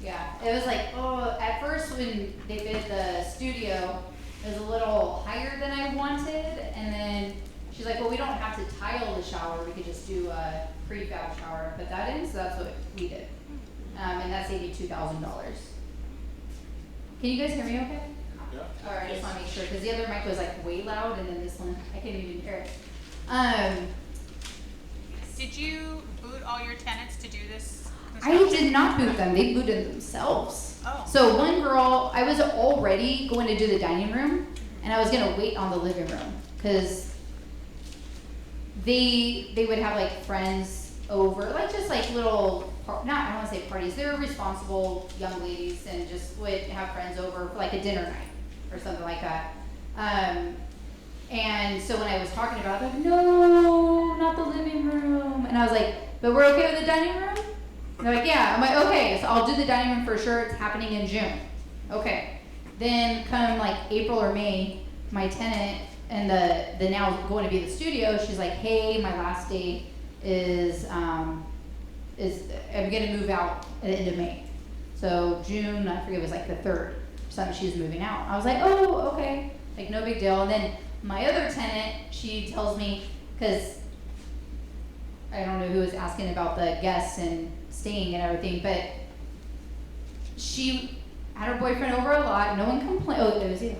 Yeah, it was like, at first when they bid the studio, it was a little higher than I wanted, and then she's like, well, we don't have to tile the shower, we could just do a prefab shower and put that in, so that's what we did. And that's $82,000. Can you guys hear me okay? Yeah. Alright, I just wanna make sure, cause the other mic was like way loud, and then this one, I couldn't even hear it. Did you boot all your tenants to do this? I did not boot them, they booted themselves. Oh. So one girl, I was already going to do the dining room, and I was gonna wait on the living room, cause they would have like friends over, like just like little, I don't wanna say parties, they were responsible young ladies and just would have friends over for like a dinner night or something like that. And so when I was talking about it, they're like, no, not the living room. And I was like, but we're okay with the dining room? And they're like, yeah. I'm like, okay, so I'll do the dining room for sure. It's happening in June. Okay. Then come like April or May, my tenant and the now going to be the studio, she's like, hey, my last day is I'm gonna move out at the end of May. So June, I forget, it was like the 3rd, something she's moving out. I was like, oh, okay, like no big deal. And then my other tenant, she tells me, cause I don't know who was asking about the guests and staying and everything, but she had her boyfriend over a lot. No one complained. Oh, it was you.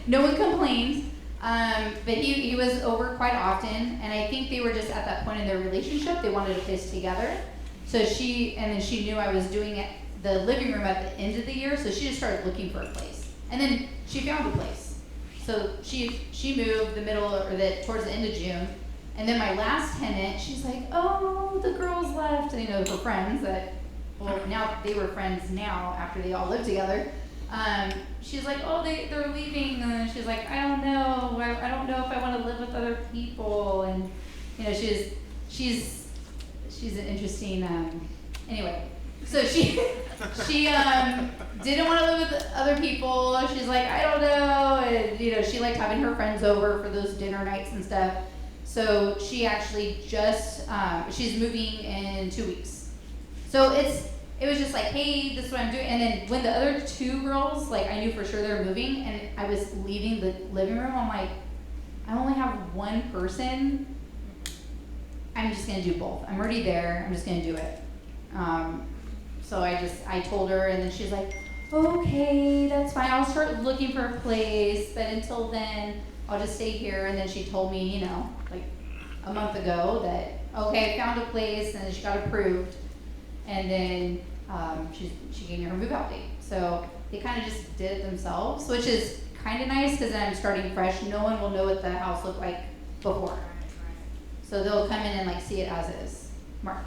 No one complained. But he was over quite often, and I think they were just at that point in their relationship. They wanted a place together. So she knew I was doing the living room at the end of the year, so she just started looking for a place. And then she found a place. So she moved towards the end of June, And then my last tenant, she's like, oh, the girls left, and her friends that, well, now they were friends now after they all lived together. She's like, oh, they're leaving, and she's like, I don't know, I don't know if I want to live with other people, and she's an interesting, anyway. So she didn't want to live with other people. She's like, I don't know, and she liked having her friends over for those dinner nights and stuff. So she actually just she's moving in 2 weeks. So it was just like, hey, this is what I'm doing. And then when the other two girls, like, I knew for sure they were moving, and I was leaving the living room, I'm like, I only have one person. I'm just gonna do both. I'm already there. I'm just gonna do it. So I told her, and then she's like, okay, that's fine. I'll start looking for a place, but until then, I'll just stay here. And then she told me, like a month ago that, okay, I found a place, and then she got approved. And then she gave me her move out date. So they kind of just did it themselves, which is kind of nice because then I'm starting fresh. No one will know what the house looked like before. So they'll come in and like see it as is. Mark.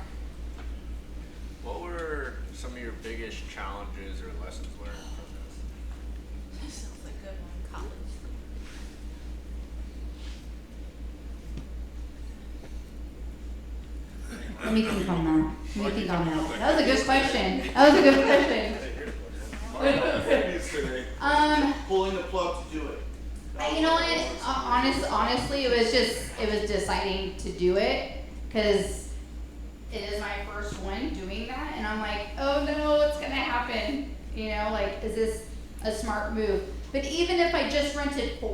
What were some of your biggest challenges or lessons learned from this? That sounds like a good one, college. Let me think on that. That was a good question. Pulling the plug to do it. You know what? Honestly, it was deciding to do it because it is my first one doing that, and I'm like, oh no, what's gonna happen? Like, is this a smart move? But even if I just rented 3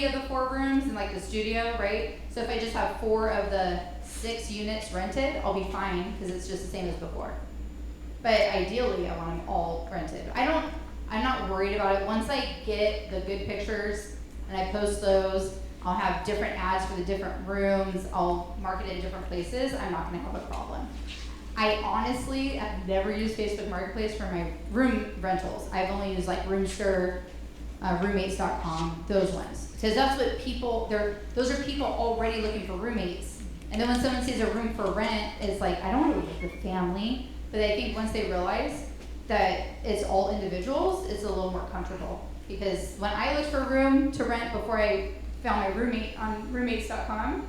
of the 4 rooms in like the studio, right? So if I just have 4 of the 6 units rented, I'll be fine because it's just the same as before. But ideally, I want them all rented. I'm not worried about it. Once I get the good pictures and I post those, I'll have different ads for the different rooms. I'll market it in different places. I'm not gonna have a problem. I honestly have never used Facebook Marketplace for my room rentals. I've only used like Roomster, roommates.com, those ones. Because that's what those are people already looking for roommates. And then when someone sees a room for rent, it's like, I don't want to live with family. But I think once they realize that it's all individuals, it's a little more comfortable. Because when I looked for a room to rent before I found my roommate on roommates.com,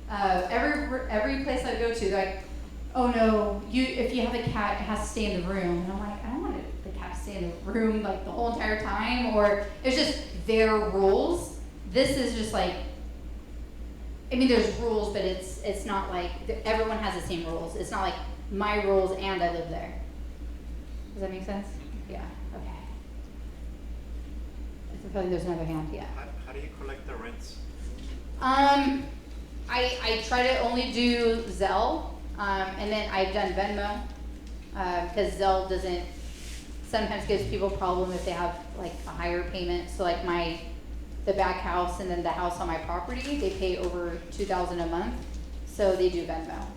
every place I go to, they're like, oh no, if you have a cat, it has to stay in the room. And I'm like, I don't want the cat to stay in the room like the whole entire time, or it's just their rules. This is just like, I mean, there's rules, but it's not like everyone has the same rules. It's not like my rules and I live there. Does that make sense? Yeah. Okay. I feel like there's another hand. Yeah. How do you collect the rents? I try to only do Zelle, and then I've done Venmo, because Zelle sometimes gives people a problem if they have like a higher payment. So like the back house and then the house on my property, they pay over $2,000 a month, so they do Venmo.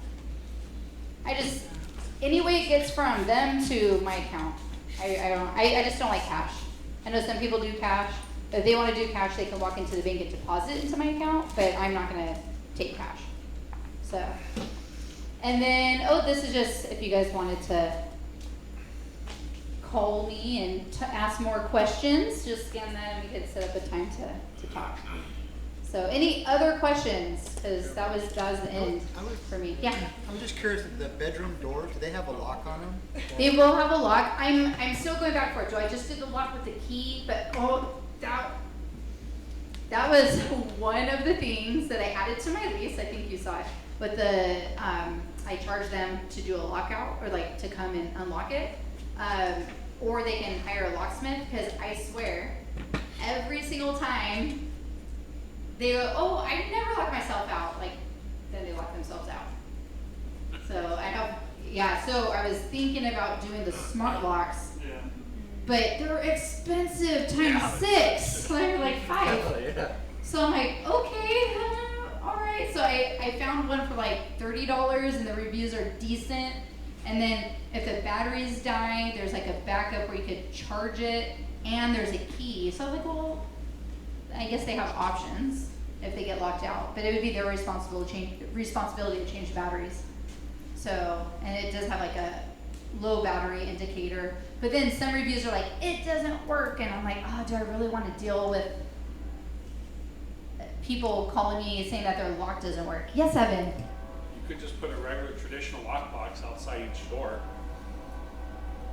Any way it gets from them to my account. I just don't like cash. I know some people do cash. If they want to do cash, they can walk into the bank and deposit into my account, but I'm not going to take cash. So, and then, this is just if you guys wanted to call me and ask more questions, just scan that and we could set up a time to talk. So any other questions? Because that was the end for me. Yeah. I'm just curious, the bedroom door, do they have a lock on them? They will have a lock. I'm still going back for it. So I just did the lock with the key, but that was one of the things that I added to my lease. I think you saw it. But I charged them to do a lockout, or like to come and unlock it. Or they can hire a locksmith, because I swear, every single time they go, oh, I never lock myself out. Like, then they lock themselves out. So so I was thinking about doing the smart locks, but they're expensive times 6, like 5. So I'm like, okay, all right. So I found one for like $30, and the reviews are decent. And then if the batteries die, there's like a backup where you could charge it, and there's a key. So I was like, well, I guess they have options if they get locked locked out, but it would be their responsibility to change the batteries. So, and it does have like a low battery indicator, but then some reviews are like, it doesn't work, and I'm like, oh, do I really want to deal with people calling me saying that their lock doesn't work? Yes, Evan. You could just put a regular traditional lockbox outside each door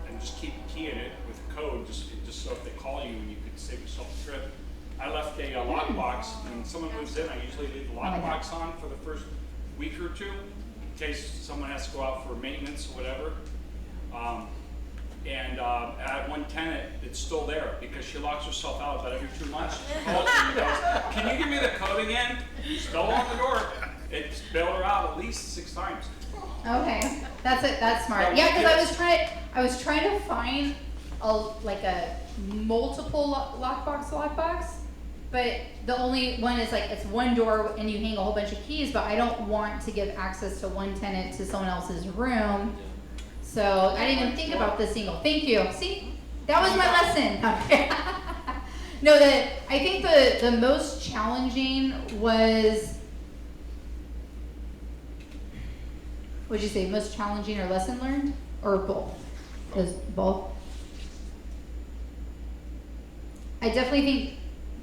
and just keep a key in it with a code, just so if they call you, you could save yourself a trip. I left a lockbox. When someone moves in, I usually leave the lockbox on for the first week or two in case someone has to go out for maintenance or whatever. I had one tenant that's still there because she locks herself out about every 2 months. She calls me and goes, can you give me the code again? Still on the door. It's bailed her out at least 6 times. Okay, that's it. That's smart. Yeah, because I was trying to find a multiple lockbox, but the only one is like it's one door and you hang a whole bunch of keys. But I don't want to give access to one tenant to someone else's room. So I didn't even think about the single. Thank you. See, that was my lesson. No, I think the most challenging was. Would you say most challenging or lesson learned, or both? Both. I definitely think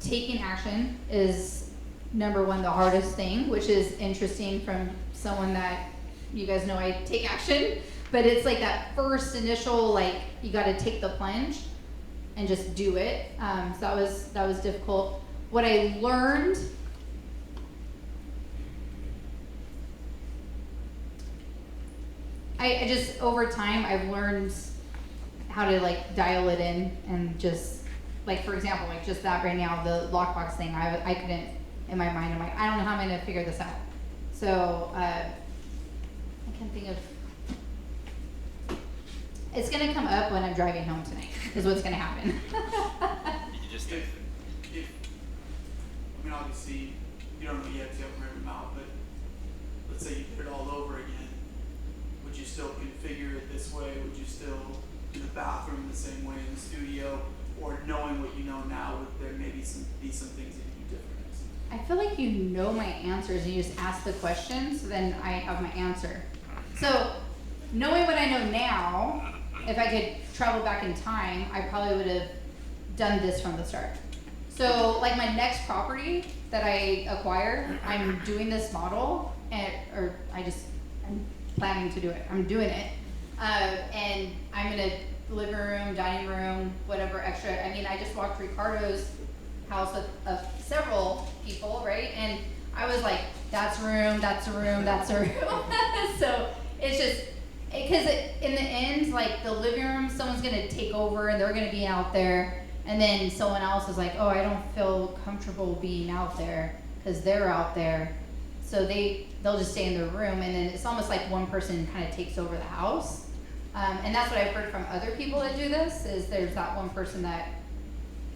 taking action is number one, the hardest thing, which is interesting from someone that you guys know I take action, but it's like that first initial, like you got to take the plunge and just do it. So that was difficult. What I learned. I just, over time, I've learned how to like dial it in and just, like for example, like just that right now, the lockbox thing, I couldn't, in my mind, I'm like, I don't know how I'm gonna figure this out. So, I can't think of, it's gonna come up when I'm driving home tonight, is what's gonna happen. You just I mean, obviously, you don't know yet if you haven't written them out, but let's say you did it all over again. Would you still configure it this way? Would you still do the bathroom the same way in the studio? Or knowing what you know now, would there maybe be some things that you do different? I feel like you know my answers and you just ask the question, so then I have my answer. So, knowing what I know now, if I could travel back in time, I probably would have done this from the start. So, like my next property that I acquire, I'm doing this model, I'm planning to do it. I'm doing it. And I'm gonna living room, dining room, whatever extra. I mean, I just walked Ricardo's house of several people, right? And I was like, that's a room, that's a room, that's a room. So it's just, because in the end, like the living room, someone's gonna take over and they're gonna be out there. And then someone else is like, oh, I don't feel comfortable being out there because they're out there. So they'll just stay in their room, and then it's almost like one person kind of takes over the house. And that's what I've heard from other people that do this, is there's that one person that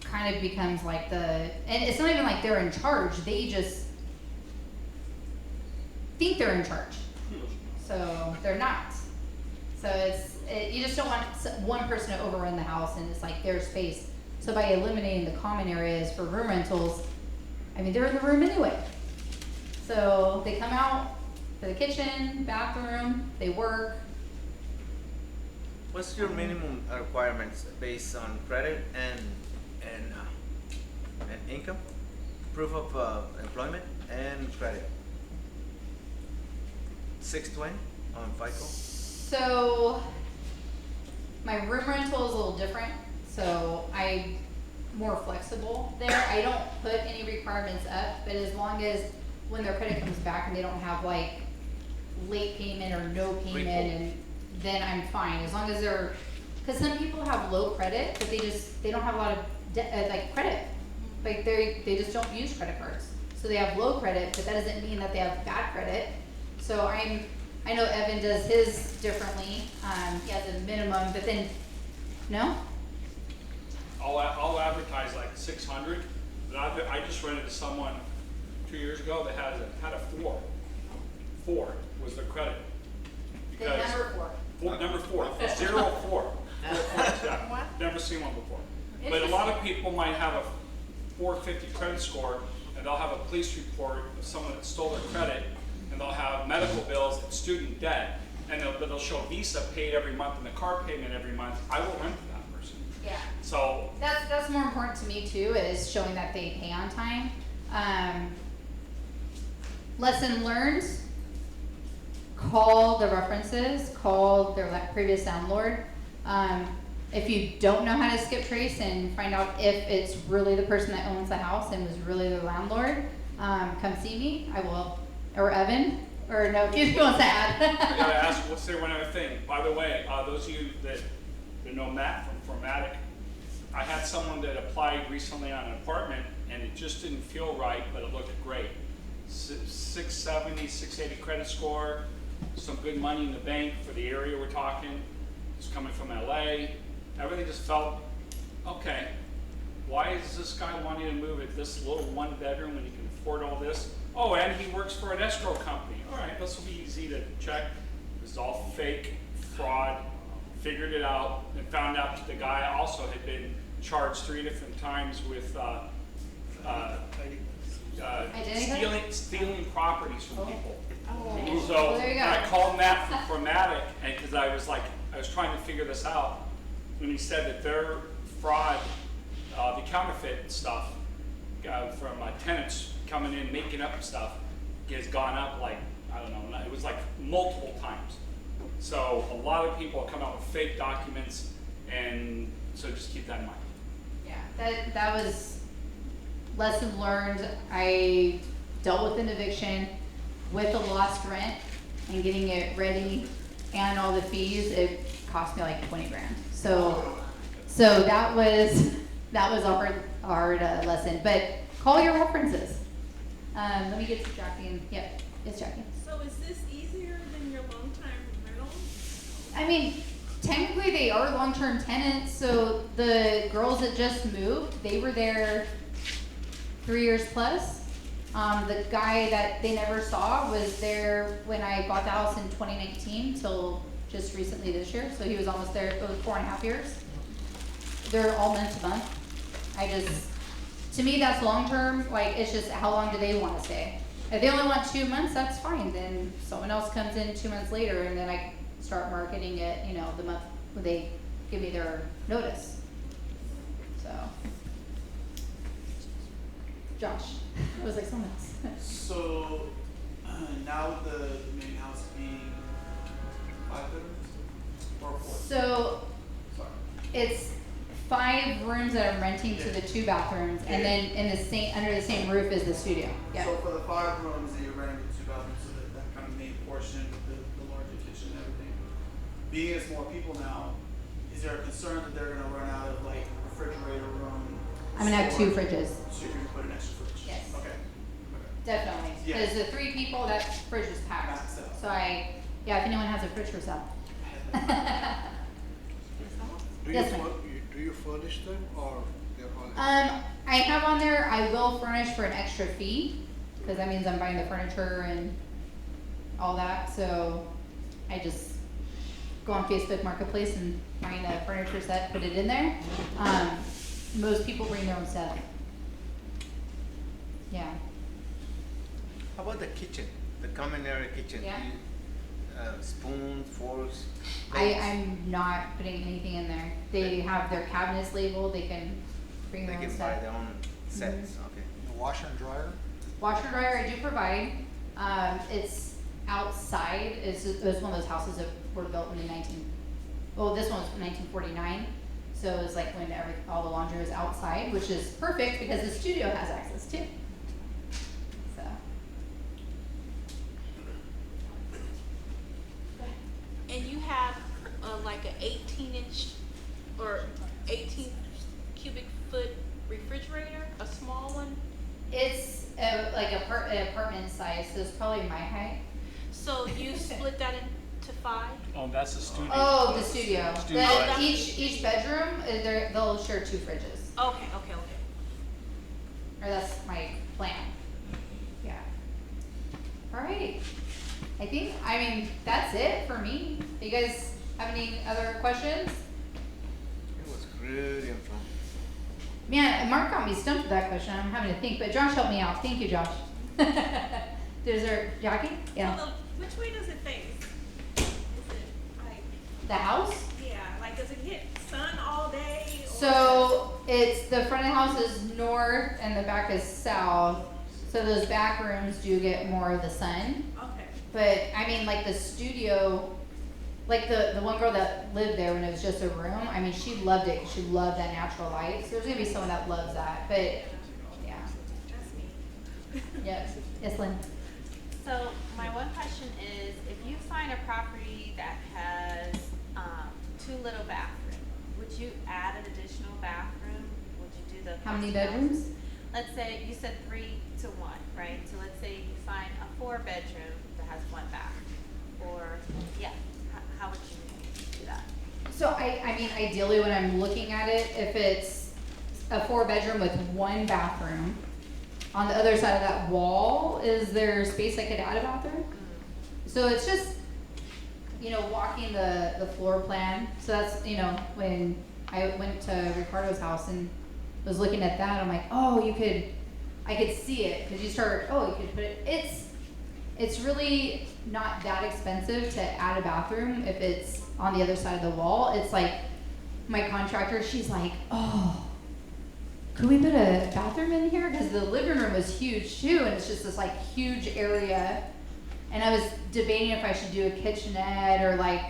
kind of becomes like and it's not even like they're in charge, they just think they're in charge. So they're not. So you just don't want one person to overrun the house and it's like their space. So by eliminating the common areas for room rentals, I mean, they're in the room anyway. So they come out for the kitchen, bathroom, they work. What's your minimum requirements based on credit and income, proof of employment and credit? 620 on FICO. So my room rental is a little different. So I'm more flexible there. I don't put any requirements up, but as long as when their credit comes back and they don't have like late payment or no payment, and then I'm fine as long as because some people have low credit, but they don't have a lot of like credit, like they just don't use credit cards, so they have low credit, but that doesn't mean that they have bad credit. So I know Evan does his differently. He has a minimum, but then no. I'll advertise like 600, but I just rented to someone 2 years ago that had a 4. 4 was their credit. The number 4. Number 4. 0 4. Yeah. What? Never seen one before. But a lot of people might have a 450 credit score and they'll have a police report of someone that stole their credit, and they'll have medical bills and student debt, and they'll show Visa paid every month and the car payment every month. I will rent to that person. Yeah. So That's more important to me too, is showing that they pay on time. Lesson learned, call the references, call their previous landlord. If you don't know how to skip trace and find out if it's really the person that owns the house and was really the landlord, come see me. I will, or Evan, or no, if he wants to add. I gotta ask, let's say one other thing. By the way, those of you that know Matt from Formatic, I had someone that applied recently on an apartment and it just didn't feel right, but it looked great. 670, 680 credit score, some good money in the bank for the area we're talking. It's coming from LA. Everything just felt okay. Why is this guy wanting to move at this little one bedroom when he can afford all this? Oh, and he works for an escrow company. All right, this will be easy to check. This is all fake, fraud. Figured it out and found out that the guy also had been charged 3 different times with stealing properties from people. Oh. So Well, there you go. I called Matt from Formatic, and because I was trying to figure this out, when he said that their fraud, the counterfeit stuff from tenants coming in making up stuff has gone up like, I don't know, it was like multiple times. So a lot of people come out with fake documents, and so just keep that in mind. Yeah, that was lesson learned. I dealt with an eviction with a lost rent and getting it ready and all the fees. It cost me like 20 grand. So that was a hard lesson. But call your references. Let me get to Jackie. Yep, it's Jackie. So is this easier than your long-time rental? I mean, technically they are long-term tenants, so the girls that just moved, they were there 3 years plus. The guy that they never saw was there when I bought the house in 2019 till just recently this year, so he was almost there, it was 4.5 years. They're all month to month. To me, that's long-term, like, it's just how long do they wanna stay? If they only want 2 months, that's fine, then someone else comes in 2 months later, and then I start marketing it, the month when they give me their notice. So. Josh, it was like someone else. So, now with the main house being 5 bedrooms or 4? So, Sorry. it's 5 rooms that I'm renting to the 2 bathrooms, and then under the same roof is the studio. Yeah. So for the 5 rooms that you're renting the 2 bathrooms, so that kind of main portion with the larger kitchen and everything, being it's more people now, is there a concern that they're gonna run out of like refrigerator room? I'm gonna have 2 storage? fridges. So you're gonna put an extra fridge? Yes. Okay. Definitely. Yeah. Because the 3 people, that fridge is packed. Maxed out. So if anyone has a fridge for sale. Yes, sir. Do you furnish them or they're on? I have on there, I will furnish for an extra fee, because that means I'm buying the furniture and all that, so I just go on Facebook Marketplace and find a furniture set, put it in there. Most people bring their own stuff. Yeah. How about the kitchen, the common area kitchen? Yeah. Spoons, forks, plates? I'm not putting anything in there. They have their cabinets labeled, they can bring They their own can stuff. buy their own sets, okay. The washer and dryer? Washer dryer I do provide. It's outside. It was one of those houses that were built in the this one was from 1949. So it was like when all the laundry was outside, which is perfect because the studio has access too. So. And you have like an 18-inch or 18 cubic foot refrigerator, a small one? It's like an apartment size, so it's probably my height. So you split that into 5? Oh, that's the studio. Oh, the studio. Studio. Each bedroom, they'll share 2 fridges. Okay. Or that's my plan. Yeah. Alrighty. I mean, that's it for me. You guys have any other questions? It was good info. Man, Mark got me stumped with that question. I'm having to think, but Josh helped me out. Thank you, Josh. Is there, Jackie? Yeah. So which way does it face? Is it like, The house? yeah, like does it hit sun all day? Or So it's, the front of the house is north and the back is south. So those back rooms do get more of the sun. Okay. But I mean, like the studio, like the one girl that lived there when it was just a room, I mean, she loved it 'cause she loved that natural light. So there's gonna be someone that loves that, but yeah. That's me. Yes, yes, Lynn. So my one question is, if you find a property that has, 2 little bathrooms, would you add an additional bathroom? Would you do the? How many custom house? bedrooms? Let's say, you said 3 to 1, right? So let's say you find a 4-bedroom that has 1 bath, or, yeah, how would you do that? So I mean, ideally when I'm looking at it, if it's a 4-bedroom with 1 bathroom, on the other side of that wall, is there space I could add a bathroom? So it's just, you know, walking the floor plan. So that's, you know, when I went to Ricardo's house and was looking at that, I'm like, oh, I could see it, cause you start, oh, you could put it, it's really not that expensive to add a bathroom if it's on the other side of the wall. It's like, my contractor, she's like, oh, could we put a bathroom in here? Cause the living room was huge too, and it's just this like huge area. And I was debating if I should do a kitchenette or like,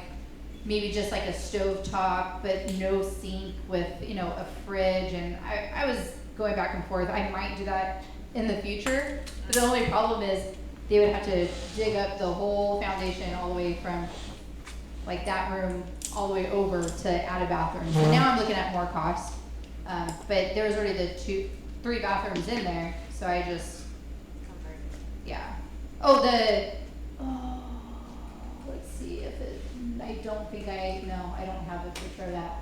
maybe just like a stovetop, but no sink with, you know, a fridge. And I was going back and forth. I might do that in the future, but the only problem is they would have to dig up the whole foundation all the way from like that room all the way over to add a bathroom. So now I'm looking at more cost. But there was already the 3 bathrooms in there, so I just, yeah. Oh, let's see if it, I don't think no, I don't have a picture of that.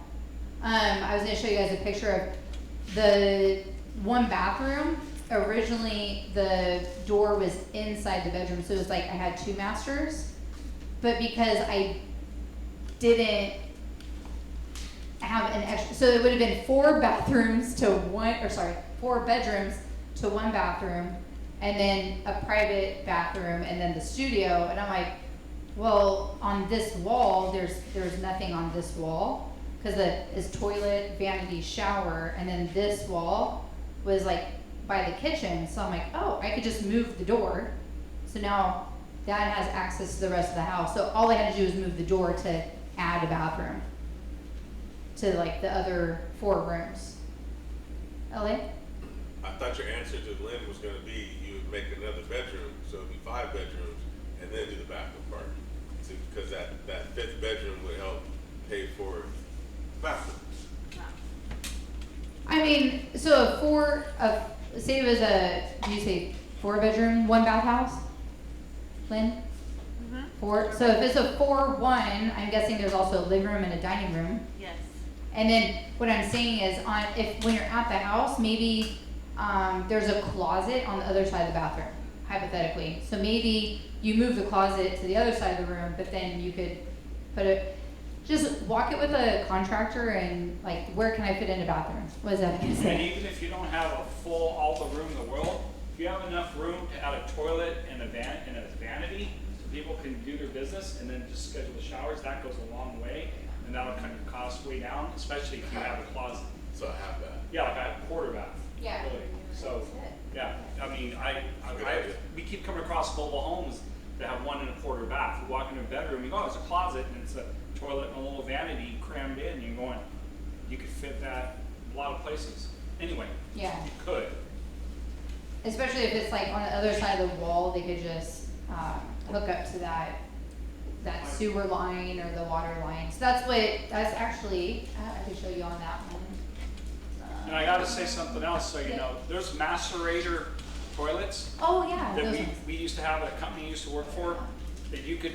I was gonna show you guys a picture of the 1 bathroom. Originally, the door was inside the bedroom, so it was like I had 2 masters. But because I didn't have an extra, so it would have been 4 bathrooms to 1, or sorry, 4 bedrooms to 1 bathroom, and then a private bathroom, and then the studio. And I'm like, well, on this wall, there's nothing on this wall, because it's toilet, vanity, shower, and then this wall was like by the kitchen. So I'm like, oh, I could just move the door. So now that has access to the rest of the house. So all I had to do was move the door to add a bathroom to like the other 4 rooms. LA? I thought your answer to Lynn was gonna be you would make another bedroom, so it'd be 5 bedrooms, and then do the bathroom part. See, because that 5th bedroom would help pay for bathroom. I mean, so say it was did you say 4-bedroom, 1 bathhouse? Lynn? 4, so if it's a 4-1, I'm guessing there's also a living room and a dining room. Yes. And then what I'm saying is when you're at the house, maybe there's a closet on the other side of the bathroom, hypothetically. So maybe you move the closet to the other side of the room, but then you could just walk it with a contractor and like, where can I fit in a bathroom? What is that gonna And say? even if you don't have a full, all the room in the world, if you have enough room to add a toilet and a vanity, so people can do their business, and then just schedule the showers, that goes a long way, and that'll cut your costs way down, especially if you have a closet. So I have that. Yeah, like I have a quarter bath. Yeah. Really. So, yeah, I mean, we keep coming across mobile homes that have 1 1/4 bath. You walk into a bedroom, you go, oh, it's a closet, and it's a toilet and a little vanity crammed in, and you're going, you could fit that a lot of places. Anyway, Yeah. you could. Especially if it's like on the other side of the wall, they could just hook up to that sewer line or the water line. So that's actually, I could show you on that one. And I gotta say something else, so you know, there's macerator toilets Oh, yeah. that those ones. we used to have at a company I used to work for, that you could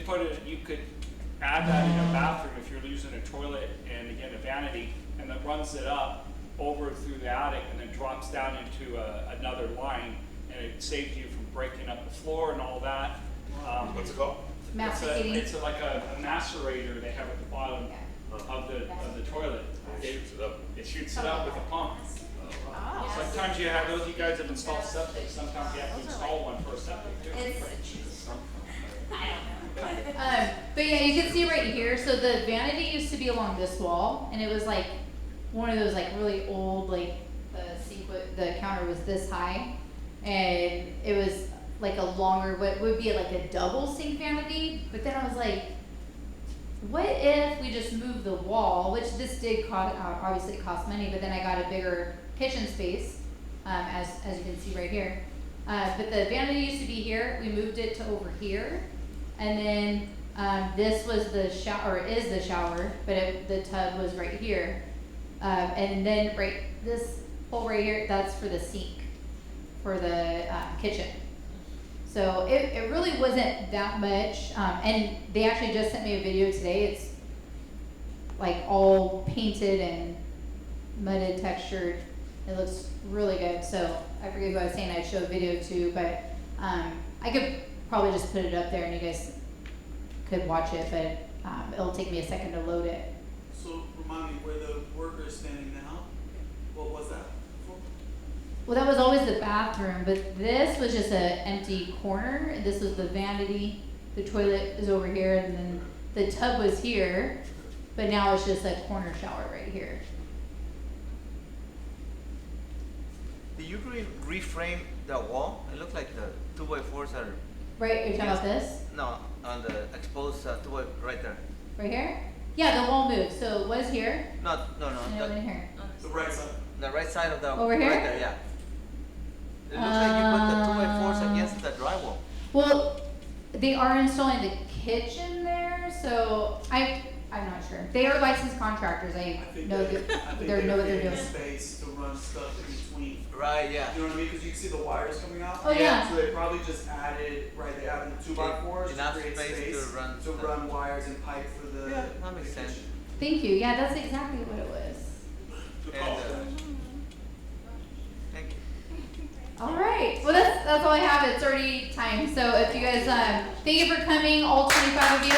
add that in a bathroom if you're using a toilet and again a vanity, and that runs it up over through the attic and then drops down into another line, and it saves you from breaking up the floor and all that. What's it called? Masticating. It's like a macerator they have at the bottom of the toilet. It shoots it up. It shoots it up with a pump. Sometimes you have those, you guys have installed septic, sometimes you have to install one for a septic too. But yeah, you can see right here, so the vanity used to be along this wall, and it was like one of those like really old, like the counter was this high, and it was like a longer, what would be like a double sink vanity, but then I was like, what if we just move the wall, which this did cost, obviously it cost money, but then I got a bigger kitchen space, as you can see right here. But the vanity used to be here, we moved it to over here, and then this was the shower, or is the shower, but the tub was right here. And then this hole right here, that's for the sink, for the kitchen. So it really wasn't that much, and they actually just sent me a video today. It's like all painted and mudded, textured. It looks really good. So I forget who I was saying I'd show a video to, but I could probably just put it up there and you guys could watch it, but it'll take me a second to load it. So remind me, where the worker is standing now, what was that for? Well, that was always the bathroom, but this was just an empty corner. This was the vanity. The toilet is over here, and then the tub was here, but now it's just a corner shower right here. Did you reframe the wall? It looked like the 2x4s are. Right, you're talking about this? No, on the exposed 2x right there. Right here? Yeah, the wall moved, so it was here, No, and it went here. The right side. the right side of the. Over here? Right there, yeah. It looks like you put the 2x4s against the drywall. Well, they are installing the kitchen there, so I'm not sure. They are licensed contractors. I know that they know what they're doing. Space to run stuff in between. Right, yeah. You know what I mean? Because you can see the wires coming out. Oh, yeah. So they probably just added, right, they added the 2x4s Enough to create space space to run wires and pipe for the. Yeah, that makes sense. kitchen. Thank you. Yeah, that's exactly what it was. Good And, call. thank you. All right. Well, that's all I have. It's already time. So if you guys, thank you for coming, all 25 of you.